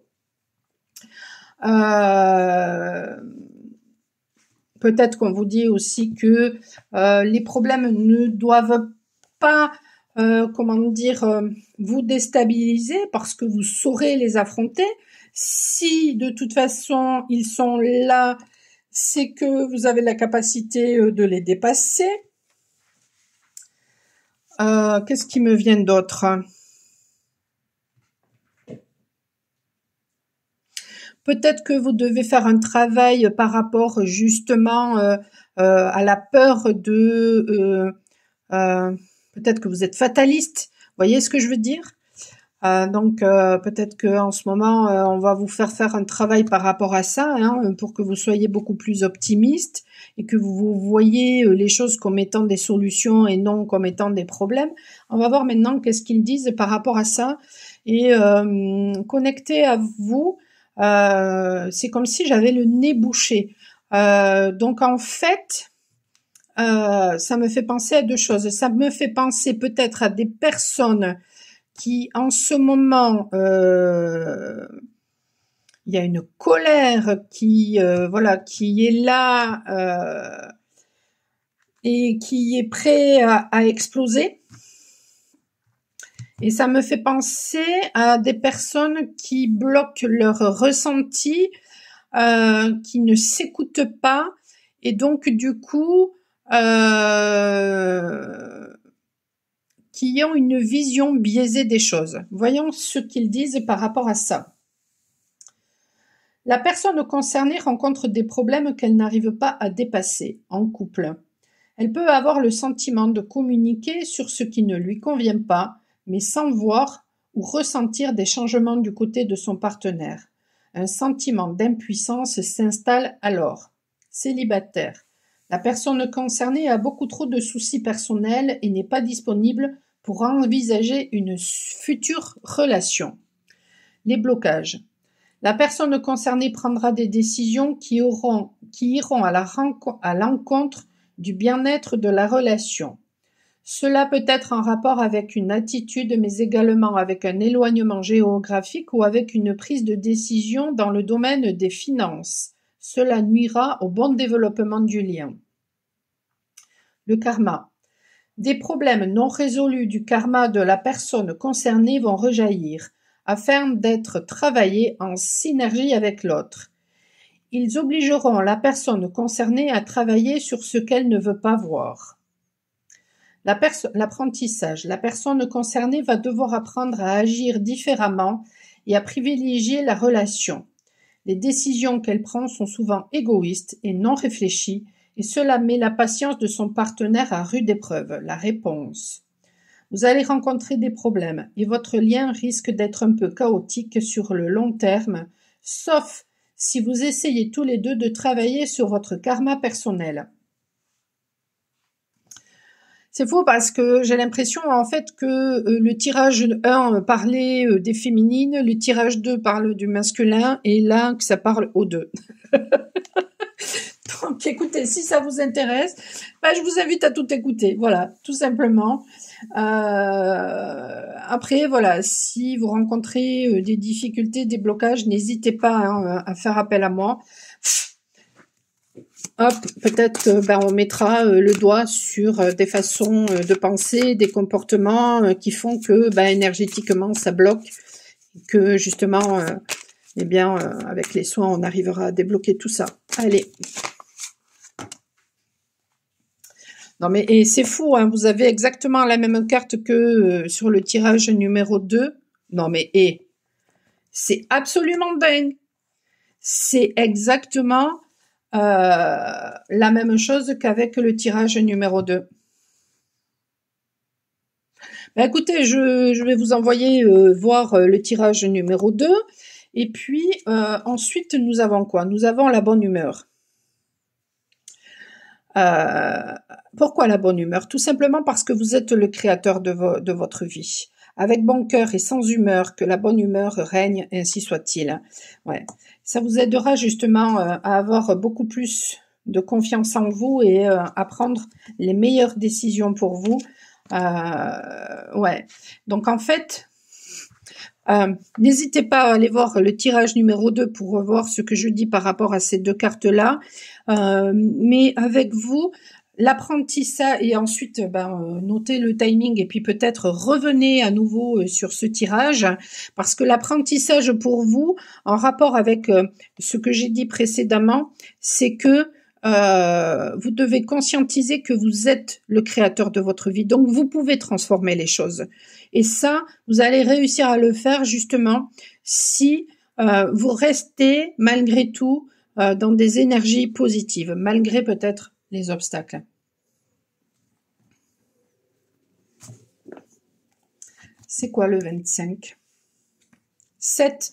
Speaker 1: Peut-être qu'on vous dit aussi que les problèmes ne doivent pas, vous déstabiliser parce que vous saurez les affronter. Si de toute façon ils sont là, c'est que vous avez la capacité de les dépasser. Qu'est-ce qui me vient d'autre ? Peut-être que vous devez faire un travail par rapport justement à la peur de... peut-être que vous êtes fataliste. Vous voyez ce que je veux dire ? Donc peut-être qu'en ce moment, on va vous faire un travail par rapport à ça, hein, pour que vous soyez beaucoup plus optimiste et que vous voyez les choses comme étant des solutions et non comme étant des problèmes. On va voir maintenant qu'est-ce qu'ils disent par rapport à ça. Et connecté à vous, c'est comme si j'avais le nez bouché. Donc en fait, ça me fait penser à deux choses. Ça me fait penser peut-être à des personnes qui en ce moment, il y a une colère qui est là et qui est prêt à exploser. Et ça me fait penser à des personnes qui bloquent leur ressenti, qui ne s'écoutent pas et donc du coup qui ont une vision biaisée des choses. Voyons ce qu'ils disent par rapport à ça. La personne concernée rencontre des problèmes qu'elle n'arrive pas à dépasser en couple. Elle peut avoir le sentiment de communiquer sur ce qui ne lui convient pas, mais sans voir ou ressentir des changements du côté de son partenaire. Un sentiment d'impuissance s'installe alors. Célibataire. La personne concernée a beaucoup trop de soucis personnels et n'est pas disponible pour envisager une future relation. Les blocages. La personne concernée prendra des décisions qui iront à l'encontre du bien-être de la relation. Cela peut être en rapport avec une attitude, mais également avec un éloignement géographique ou avec une prise de décision dans le domaine des finances. Cela nuira au bon développement du lien. Le karma. Des problèmes non résolus du karma de la personne concernée vont rejaillir, afin d'être travaillés en synergie avec l'autre. Ils obligeront la personne concernée à travailler sur ce qu'elle ne veut pas voir. L'apprentissage. La personne concernée va devoir apprendre à agir différemment et à privilégier la relation. Les décisions qu'elle prend sont souvent égoïstes et non réfléchies, et cela met la patience de son partenaire à rude épreuve. La réponse. Vous allez rencontrer des problèmes et votre lien risque d'être un peu chaotique sur le long terme, sauf si vous essayez tous les deux de travailler sur votre karma personnel. C'est faux parce que j'ai l'impression en fait que le tirage 1 parlait des féminines, le tirage 2 parle du masculin et là que ça parle aux deux. Donc écoutez, si ça vous intéresse, je vous invite à tout écouter, voilà, tout simplement. Après, voilà, si vous rencontrez des difficultés, des blocages, n'hésitez pas à faire appel à moi. Hop, peut-être on mettra le doigt sur des façons de penser, des comportements qui font que énergétiquement ça bloque, que justement, avec les soins, on arrivera à débloquer tout ça. Allez. Non mais et c'est fou, hein, vous avez exactement la même carte que sur le tirage numéro 2. Non mais c'est absolument dingue. C'est exactement la même chose qu'avec le tirage numéro 2. Écoutez, je vais vous envoyer voir le tirage numéro 2. Et puis ensuite, nous avons quoi? Nous avons la bonne humeur. Pourquoi la bonne humeur? Tout simplement parce que vous êtes le créateur de votre vie. Avec bon cœur et sans humeur, que la bonne humeur règne, ainsi soit-il. Ouais. Ça vous aidera justement à avoir beaucoup plus de confiance en vous et à prendre les meilleures décisions pour vous Ouais. Donc en fait, n'hésitez pas à aller voir le tirage numéro 2 pour voir ce que je dis par rapport à ces deux cartes-là. Mais avec vous, l'apprentissage et ensuite notez le timing et puis peut-être revenez à nouveau sur ce tirage parce que l'apprentissage pour vous, en rapport avec ce que j'ai dit précédemment, c'est que vous devez conscientiser que vous êtes le créateur de votre vie. Donc, vous pouvez transformer les choses. Et ça, vous allez réussir à le faire justement si vous restez malgré tout dans des énergies positives, malgré peut-être les obstacles. C'est quoi le 25 ? 7.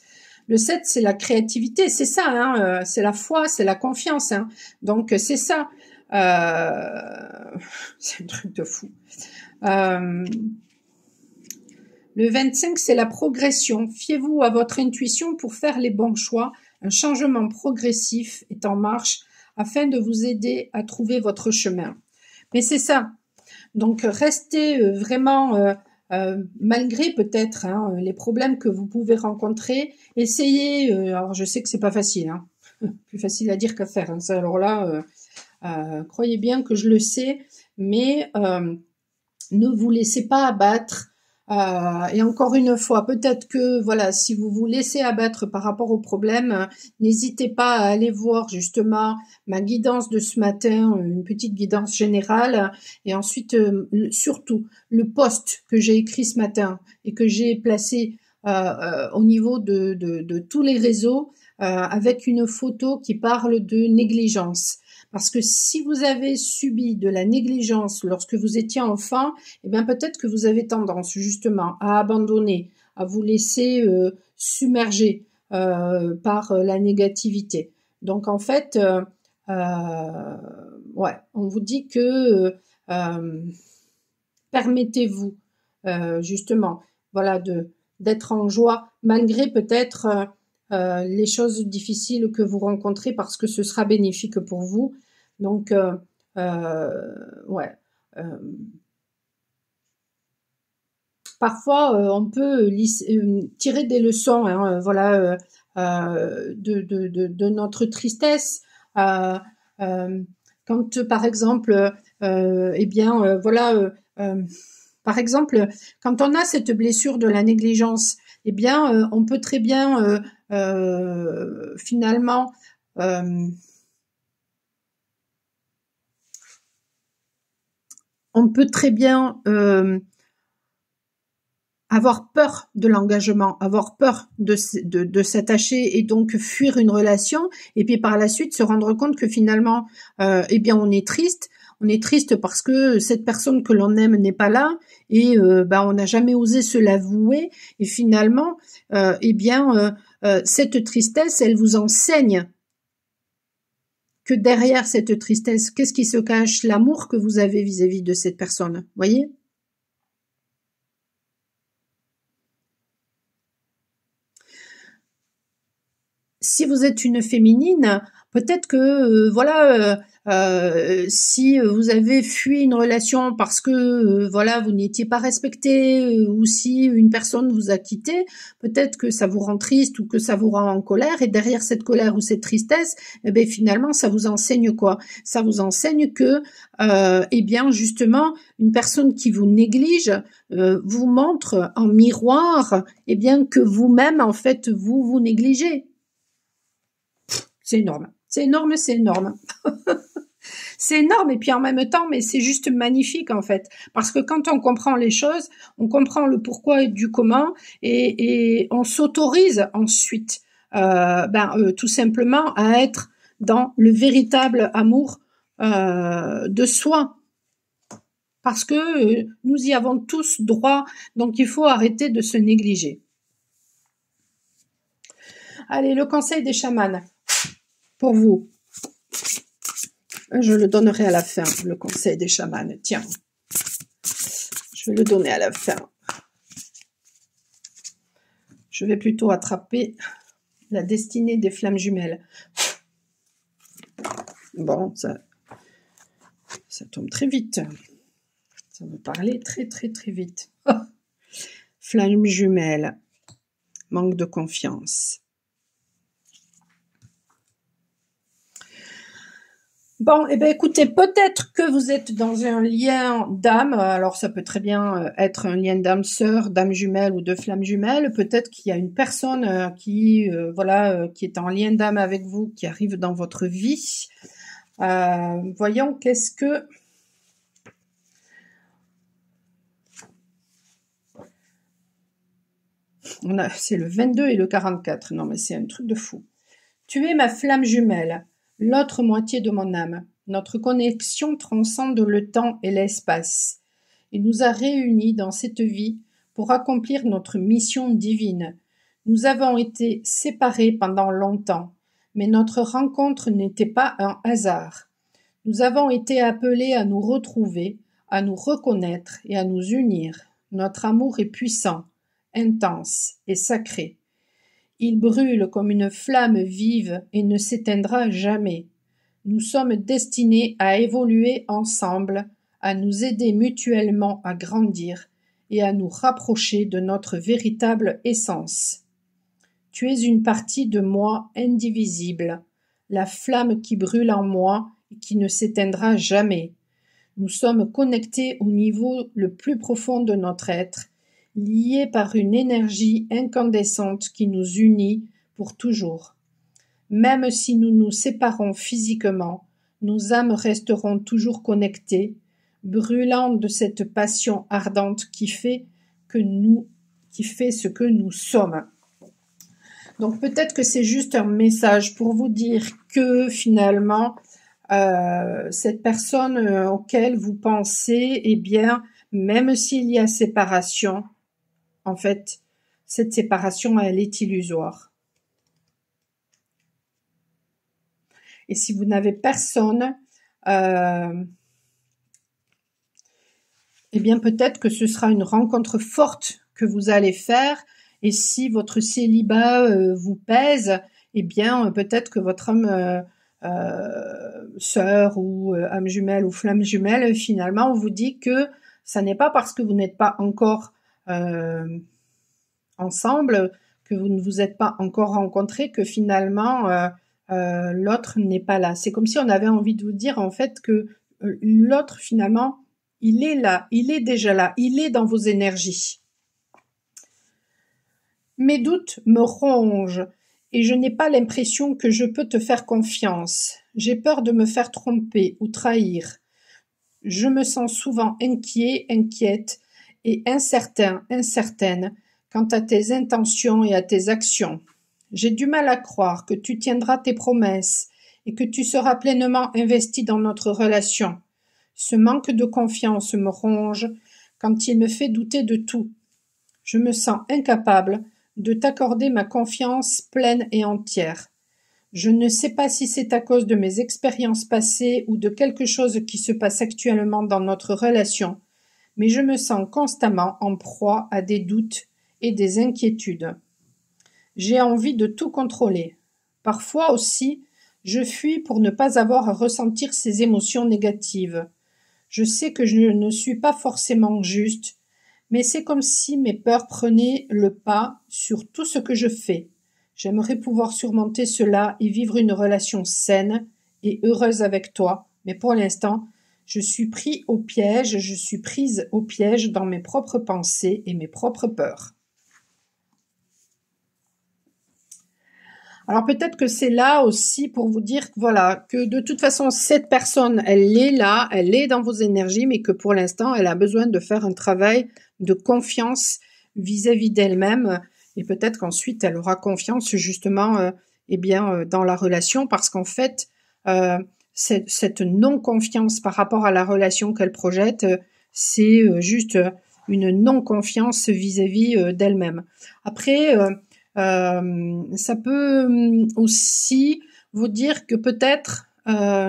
Speaker 1: Le 7, c'est la créativité, c'est ça, hein, c'est la foi, c'est la confiance. Hein. Donc, c'est ça. C'est un truc de fou. Le 25, c'est la progression. Fiez-vous à votre intuition pour faire les bons choix. Un changement progressif est en marche afin de vous aider à trouver votre chemin. Mais c'est ça. Donc, restez vraiment... malgré peut-être les problèmes que vous pouvez rencontrer, essayez, alors je sais que c'est pas facile, hein, plus facile à dire qu'à faire, hein, ça, alors là, croyez bien que je le sais, mais ne vous laissez pas abattre, et encore une fois, peut-être que voilà, si vous vous laissez abattre par rapport aux problèmes, n'hésitez pas à aller voir justement ma guidance de ce matin, une petite guidance générale, et ensuite surtout le post que j'ai écrit ce matin et que j'ai placé au niveau de tous les réseaux avec une photo qui parle de négligence. Parce que si vous avez subi de la négligence lorsque vous étiez enfant, eh bien peut-être que vous avez tendance justement à abandonner, à vous laisser submerger par la négativité. Donc en fait, ouais, on vous dit que permettez-vous justement, voilà, d'être en joie malgré peut-être les choses difficiles que vous rencontrez parce que ce sera bénéfique pour vous. Donc, ouais. Parfois, on peut tirer des leçons, hein, voilà, de notre tristesse. Quand, par exemple, eh bien, voilà, par exemple, quand on a cette blessure de la négligence, eh bien, on peut très bien finalement on peut très bien avoir peur de l'engagement, avoir peur de s'attacher et donc fuir une relation, et puis par la suite se rendre compte que finalement, eh bien, on est triste. On est triste parce que cette personne que l'on aime n'est pas là et on n'a jamais osé se l'avouer. Et finalement, eh bien, cette tristesse, elle vous enseigne que derrière cette tristesse, qu'est-ce qui se cache? L'amour que vous avez vis-à-vis de cette personne. Voyez? Si vous êtes une féminine, peut-être que voilà, si vous avez fui une relation parce que voilà, vous n'étiez pas respectée ou si une personne vous a quitté, peut-être que ça vous rend triste ou que ça vous rend en colère et derrière cette colère ou cette tristesse, eh bien finalement ça vous enseigne quoi? Ça vous enseigne que eh bien justement une personne qui vous néglige vous montre en miroir eh bien que vous-même en fait vous négligez. C'est énorme. C'est énorme, c'est énorme. C'est énorme et puis en même temps, mais c'est juste magnifique en fait. Parce que quand on comprend les choses, on comprend le pourquoi et du comment et on s'autorise ensuite tout simplement à être dans le véritable amour de soi. Parce que nous y avons tous droit, donc il faut arrêter de se négliger. Allez, le conseil des chamans. Pour vous. Je le donnerai à la fin, le conseil des chamans. Tiens, je vais le donner à la fin. Je vais plutôt attraper la destinée des flammes jumelles. Bon, ça tombe très vite. Ça me parlait très très très vite. Flamme jumelle. Manque de confiance. Bon, eh bien, écoutez, peut-être que vous êtes dans un lien d'âme. Alors, ça peut très bien être un lien d'âme sœur, d'âme jumelle ou de flamme jumelle. Peut-être qu'il y a une personne qui est en lien d'âme avec vous, qui arrive dans votre vie. Voyons, qu'est-ce que... C'est le 22 et le 44. Non, mais c'est un truc de fou. Tu es ma flamme jumelle, l'autre moitié de mon âme. Notre connexion transcende le temps et l'espace. Il nous a réunis dans cette vie pour accomplir notre mission divine. Nous avons été séparés pendant longtemps, mais notre rencontre n'était pas un hasard. Nous avons été appelés à nous retrouver, à nous reconnaître et à nous unir. Notre amour est puissant, intense et sacré. Il brûle comme une flamme vive et ne s'éteindra jamais. Nous sommes destinés à évoluer ensemble, à nous aider mutuellement à grandir et à nous rapprocher de notre véritable essence. Tu es une partie de moi indivisible, la flamme qui brûle en moi et qui ne s'éteindra jamais. Nous sommes connectés au niveau le plus profond de notre être, liés par une énergie incandescente qui nous unit pour toujours. Même si nous nous séparons physiquement, nos âmes resteront toujours connectées, brûlant de cette passion ardente qui fait ce que nous sommes. Donc peut-être que c'est juste un message pour vous dire que finalement, cette personne auquel vous pensez, eh bien, même s'il y a séparation, en fait, cette séparation, elle est illusoire. Et si vous n'avez personne, eh bien peut-être que ce sera une rencontre forte que vous allez faire. Et si votre célibat vous pèse, eh bien peut-être que votre âme sœur ou âme jumelle ou flamme jumelle, finalement, on vous dit que ça n'est pas parce que vous n'êtes pas encore ensemble, que vous ne vous êtes pas encore rencontrés, que finalement l'autre n'est pas là. C'est comme si on avait envie de vous dire en fait que l'autre finalement, il est là, il est déjà là, il est dans vos énergies. Mes doutes me rongent et je n'ai pas l'impression que je peux te faire confiance. J'ai peur de me faire tromper ou trahir. Je me sens souvent inquiet, inquiète et incertaine quant à tes intentions et à tes actions. J'ai du mal à croire que tu tiendras tes promesses et que tu seras pleinement investi dans notre relation. Ce manque de confiance me ronge quand il me fait douter de tout. Je me sens incapable de t'accorder ma confiance pleine et entière. Je ne sais pas si c'est à cause de mes expériences passées ou de quelque chose qui se passe actuellement dans notre relation, mais je me sens constamment en proie à des doutes et des inquiétudes. J'ai envie de tout contrôler. Parfois aussi, je fuis pour ne pas avoir à ressentir ces émotions négatives. Je sais que je ne suis pas forcément juste, mais c'est comme si mes peurs prenaient le pas sur tout ce que je fais. J'aimerais pouvoir surmonter cela et vivre une relation saine et heureuse avec toi, mais pour l'instant, je suis prise au piège dans mes propres pensées et mes propres peurs. Alors peut-être que c'est là aussi pour vous dire voilà, que de toute façon, cette personne, elle est là, elle est dans vos énergies, mais que pour l'instant, elle a besoin de faire un travail de confiance vis-à-vis d'elle-même. Et peut-être qu'ensuite, elle aura confiance justement dans la relation parce qu'en fait, cette non-confiance par rapport à la relation qu'elle projette, c'est juste une non-confiance vis-à-vis d'elle-même. Après, ça peut aussi vous dire que peut-être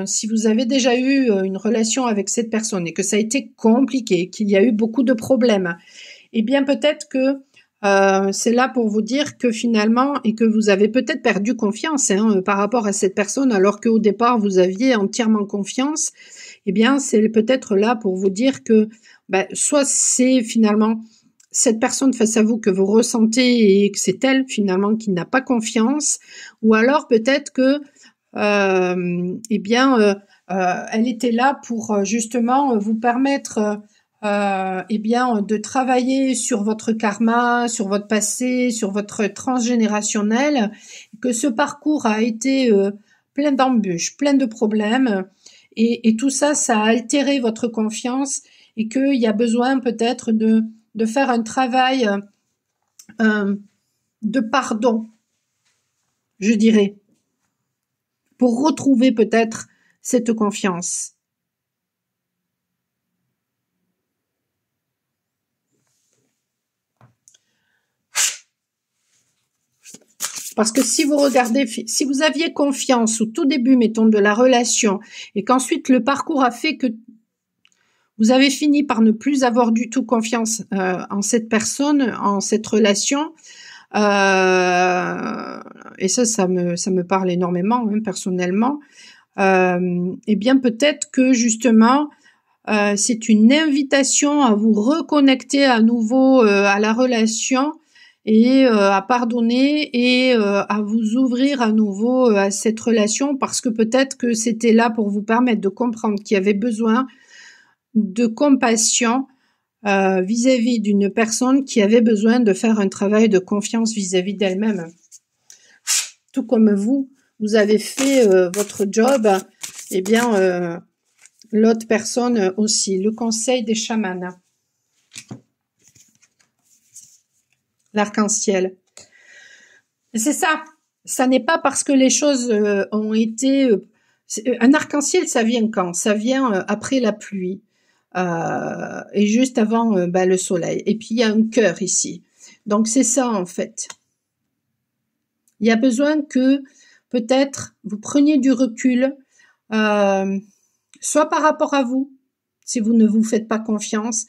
Speaker 1: si vous avez déjà eu une relation avec cette personne et que ça a été compliqué, qu'il y a eu beaucoup de problèmes, eh bien peut-être que c'est là pour vous dire que finalement, et que vous avez peut-être perdu confiance par rapport à cette personne alors qu'au départ vous aviez entièrement confiance, eh bien c'est peut-être là pour vous dire que soit c'est finalement cette personne face à vous que vous ressentez et que c'est elle finalement qui n'a pas confiance, ou alors peut-être que elle était là pour justement vous permettre de travailler sur votre karma, sur votre passé, sur votre transgénérationnel, que ce parcours a été plein d'embûches, plein de problèmes, et tout ça, ça a altéré votre confiance, et qu'il y a besoin peut-être de faire un travail de pardon, je dirais, pour retrouver peut-être cette confiance. Parce que si vous regardez, si vous aviez confiance au tout début, mettons, de la relation, et qu'ensuite le parcours a fait que vous avez fini par ne plus avoir du tout confiance en cette personne, en cette relation, et ça me parle énormément, hein, personnellement, eh bien peut-être que justement, c'est une invitation à vous reconnecter à nouveau à la relation, et à pardonner, et à vous ouvrir à nouveau à cette relation, parce que peut-être que c'était là pour vous permettre de comprendre qu'il y avait besoin de compassion vis-à-vis d'une personne qui avait besoin de faire un travail de confiance vis-à-vis d'elle-même. Tout comme vous avez fait votre job, eh bien l'autre personne aussi. Le conseil des chamans. L'arc-en-ciel. C'est ça. Ça n'est pas parce que les choses ont été... un arc-en-ciel, ça vient quand? Ça vient après la pluie. Et juste avant le soleil. Et puis, il y a un cœur ici. Donc, c'est ça, en fait. Il y a besoin que, peut-être, vous preniez du recul, soit par rapport à vous, si vous ne vous faites pas confiance,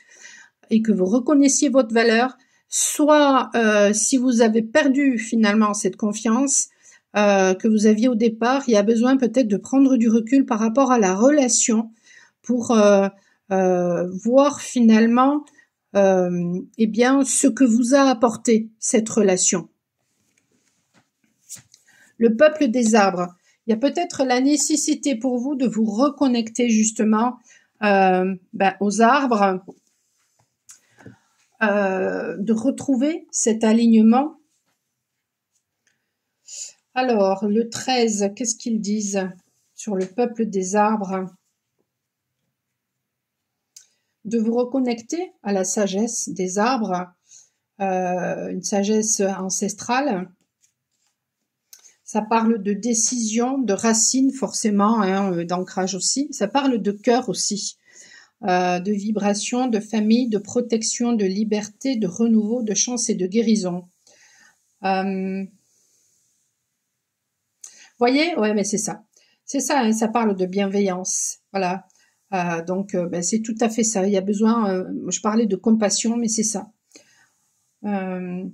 Speaker 1: et que vous reconnaissiez votre valeur, soit si vous avez perdu finalement cette confiance que vous aviez au départ, il y a besoin peut-être de prendre du recul par rapport à la relation pour voir finalement ce que vous a apporté cette relation. Le peuple des arbres. Il y a peut-être la nécessité pour vous de vous reconnecter justement aux arbres, de retrouver cet alignement. Alors, le 13, qu'est-ce qu'ils disent sur le peuple des arbres? De vous reconnecter à la sagesse des arbres, une sagesse ancestrale. Ça parle de décision, de racines forcément, hein, d'ancrage aussi. Ça parle de cœur aussi. De vibration, de famille, de protection, de liberté, de renouveau, de chance et de guérison. Voyez, ouais, mais c'est ça. C'est ça, hein, ça parle de bienveillance. Voilà. Donc, c'est tout à fait ça. Il y a besoin, je parlais de compassion, mais c'est ça. Une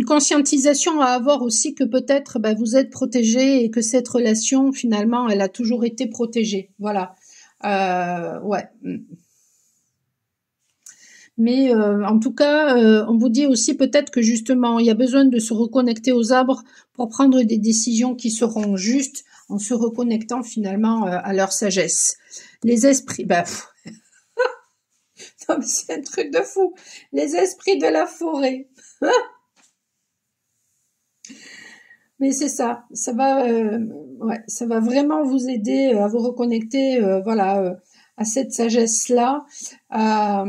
Speaker 1: conscientisation à avoir aussi que peut-être vous êtes protégé et que cette relation, finalement, elle a toujours été protégée. Voilà. Ouais. Mais en tout cas, on vous dit aussi peut-être que justement, il y a besoin de se reconnecter aux arbres pour prendre des décisions qui seront justes en se reconnectant finalement à leur sagesse. Les esprits, c'est un truc de fou. Les esprits de la forêt. Mais c'est ça, ça va vraiment vous aider à vous reconnecter, à cette sagesse-là, à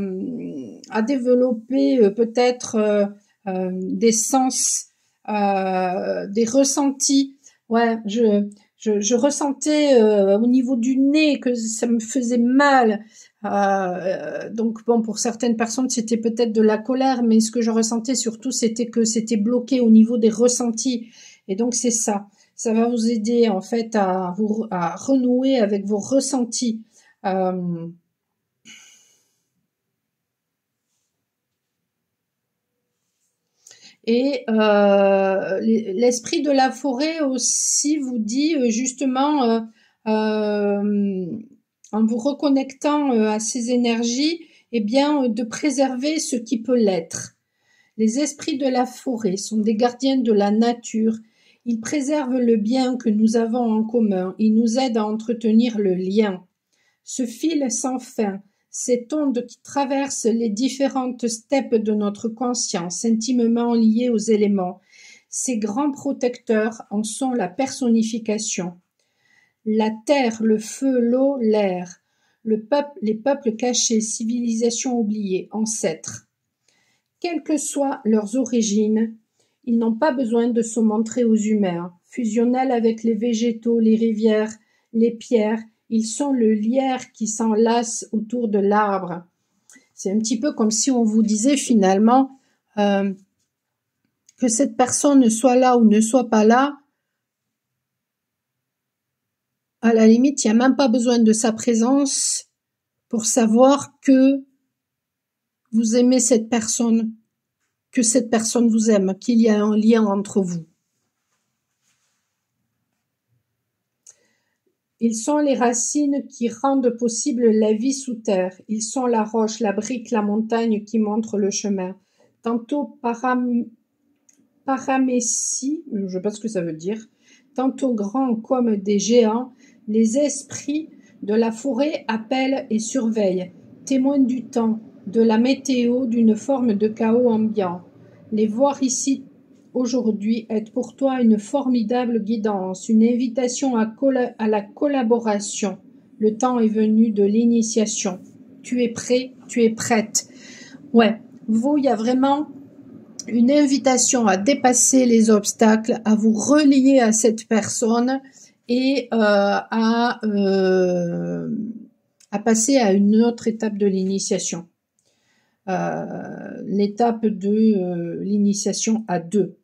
Speaker 1: développer peut-être des sens, des ressentis. Ouais, je ressentais au niveau du nez que ça me faisait mal. Donc bon, pour certaines personnes, c'était peut-être de la colère, mais ce que je ressentais surtout, c'était que c'était bloqué au niveau des ressentis. Et donc c'est ça. Ça va vous aider en fait à renouer avec vos ressentis. Et l'esprit de la forêt aussi vous dit justement en vous reconnectant à ces énergies, eh bien, de préserver ce qui peut l'être. Les esprits de la forêt sont des gardiens de la nature. Ils préservent le bien que nous avons en commun. Ils nous aident à entretenir le lien. Ce fil sans fin, cette onde qui traverse les différentes steppes de notre conscience, intimement liées aux éléments, ces grands protecteurs en sont la personnification. La terre, le feu, l'eau, l'air, les peuples cachés, civilisations oubliées, ancêtres. Quelles que soient leurs origines, ils n'ont pas besoin de se montrer aux humains. Fusionnels avec les végétaux, les rivières, les pierres, ils sont le lierre qui s'enlace autour de l'arbre. C'est un petit peu comme si on vous disait finalement que cette personne soit là ou ne soit pas là. À la limite, il n'y a même pas besoin de sa présence pour savoir que vous aimez cette personne, que cette personne vous aime, qu'il y a un lien entre vous. Ils sont les racines qui rendent possible la vie sous terre. Ils sont la roche, la brique, la montagne qui montrent le chemin. Tantôt paramécies, je ne sais pas ce que ça veut dire, tantôt grands comme des géants, les esprits de la forêt appellent et surveillent, témoins du temps, de la météo, d'une forme de chaos ambiant. Les voir ici aujourd'hui est pour toi une formidable guidance, une invitation à la collaboration. Le temps est venu de l'initiation. Tu es prêt, tu es prête. Ouais, vous, il y a vraiment une invitation à dépasser les obstacles, à vous relier à cette personne et à passer à une autre étape de l'initiation. L'étape de l'initiation à deux.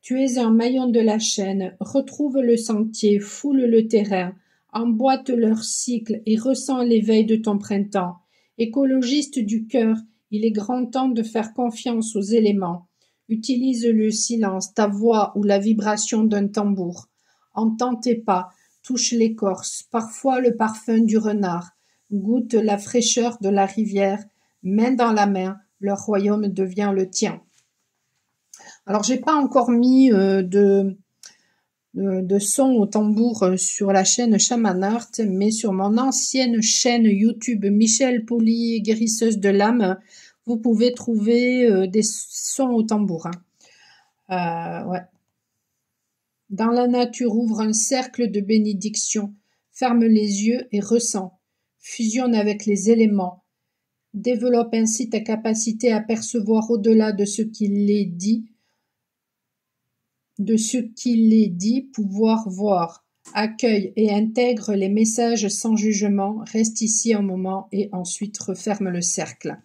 Speaker 1: Tu es un maillon de la chaîne, retrouve le sentier, foule le terrain, emboîte leur cycle et ressens l'éveil de ton printemps. Écologiste du cœur, il est grand temps de faire confiance aux éléments. Utilise le silence, ta voix ou la vibration d'un tambour. Entends tes pas, touche l'écorce, parfois le parfum du renard, goûte la fraîcheur de la rivière, main dans la main, leur royaume devient le tien. Alors, j'ai pas encore mis de son au tambour sur la chaîne Shaman Art, mais sur mon ancienne chaîne YouTube Michel Poli, guérisseuse de l'âme, vous pouvez trouver des sons au tambour. Ouais. Dans la nature, ouvre un cercle de bénédiction, ferme les yeux et ressens, fusionne avec les éléments, développe ainsi ta capacité à percevoir au-delà de ce qu'il est dit, pouvoir voir, accueille et intègre les messages sans jugement, reste ici un moment et ensuite referme le cercle.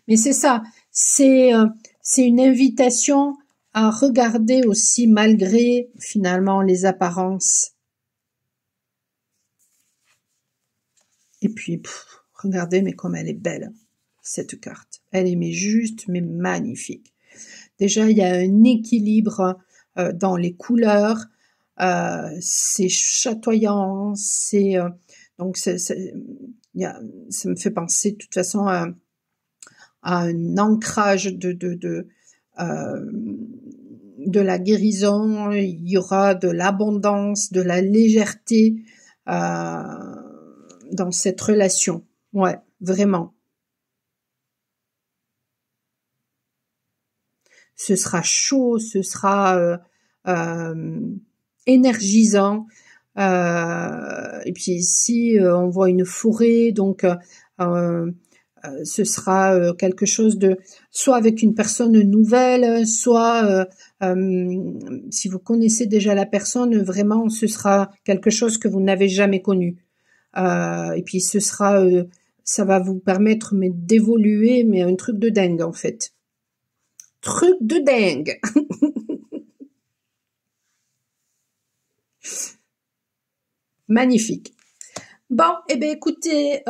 Speaker 1: Mais c'est ça, c'est une invitation à regarder aussi malgré finalement les apparences. Et puis, regardez, mais comme elle est belle, cette carte. Elle est juste, mais magnifique. Déjà, il y a un équilibre dans les couleurs, c'est chatoyant, donc ça me fait penser de toute façon à un ancrage de la guérison. Il y aura de l'abondance, de la légèreté dans cette relation. Ouais, vraiment. Ce sera chaud, ce sera énergisant. Et puis ici, on voit une forêt, donc ce sera quelque chose de soit avec une personne nouvelle, soit si vous connaissez déjà la personne, vraiment, ce sera quelque chose que vous n'avez jamais connu. Et puis ce sera, ça va vous permettre d'évoluer, mais un truc de dingue en fait. Truc de dingue. Magnifique. Bon, eh bien écoutez,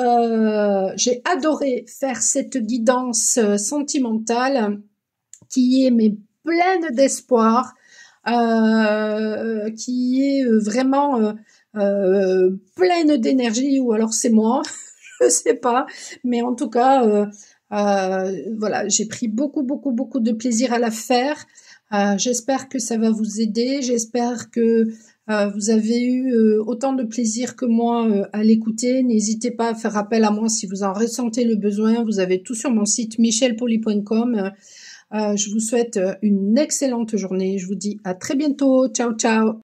Speaker 1: j'ai adoré faire cette guidance sentimentale qui est pleine d'espoir, qui est vraiment pleine d'énergie, ou alors c'est moi, je sais pas. Mais en tout cas, voilà, j'ai pris beaucoup, beaucoup, beaucoup de plaisir à la faire. J'espère que ça va vous aider. J'espère que vous avez eu autant de plaisir que moi à l'écouter. N'hésitez pas à faire appel à moi si vous en ressentez le besoin. Vous avez tout sur mon site michelpoli.com. Je vous souhaite une excellente journée. Je vous dis à très bientôt. Ciao, ciao.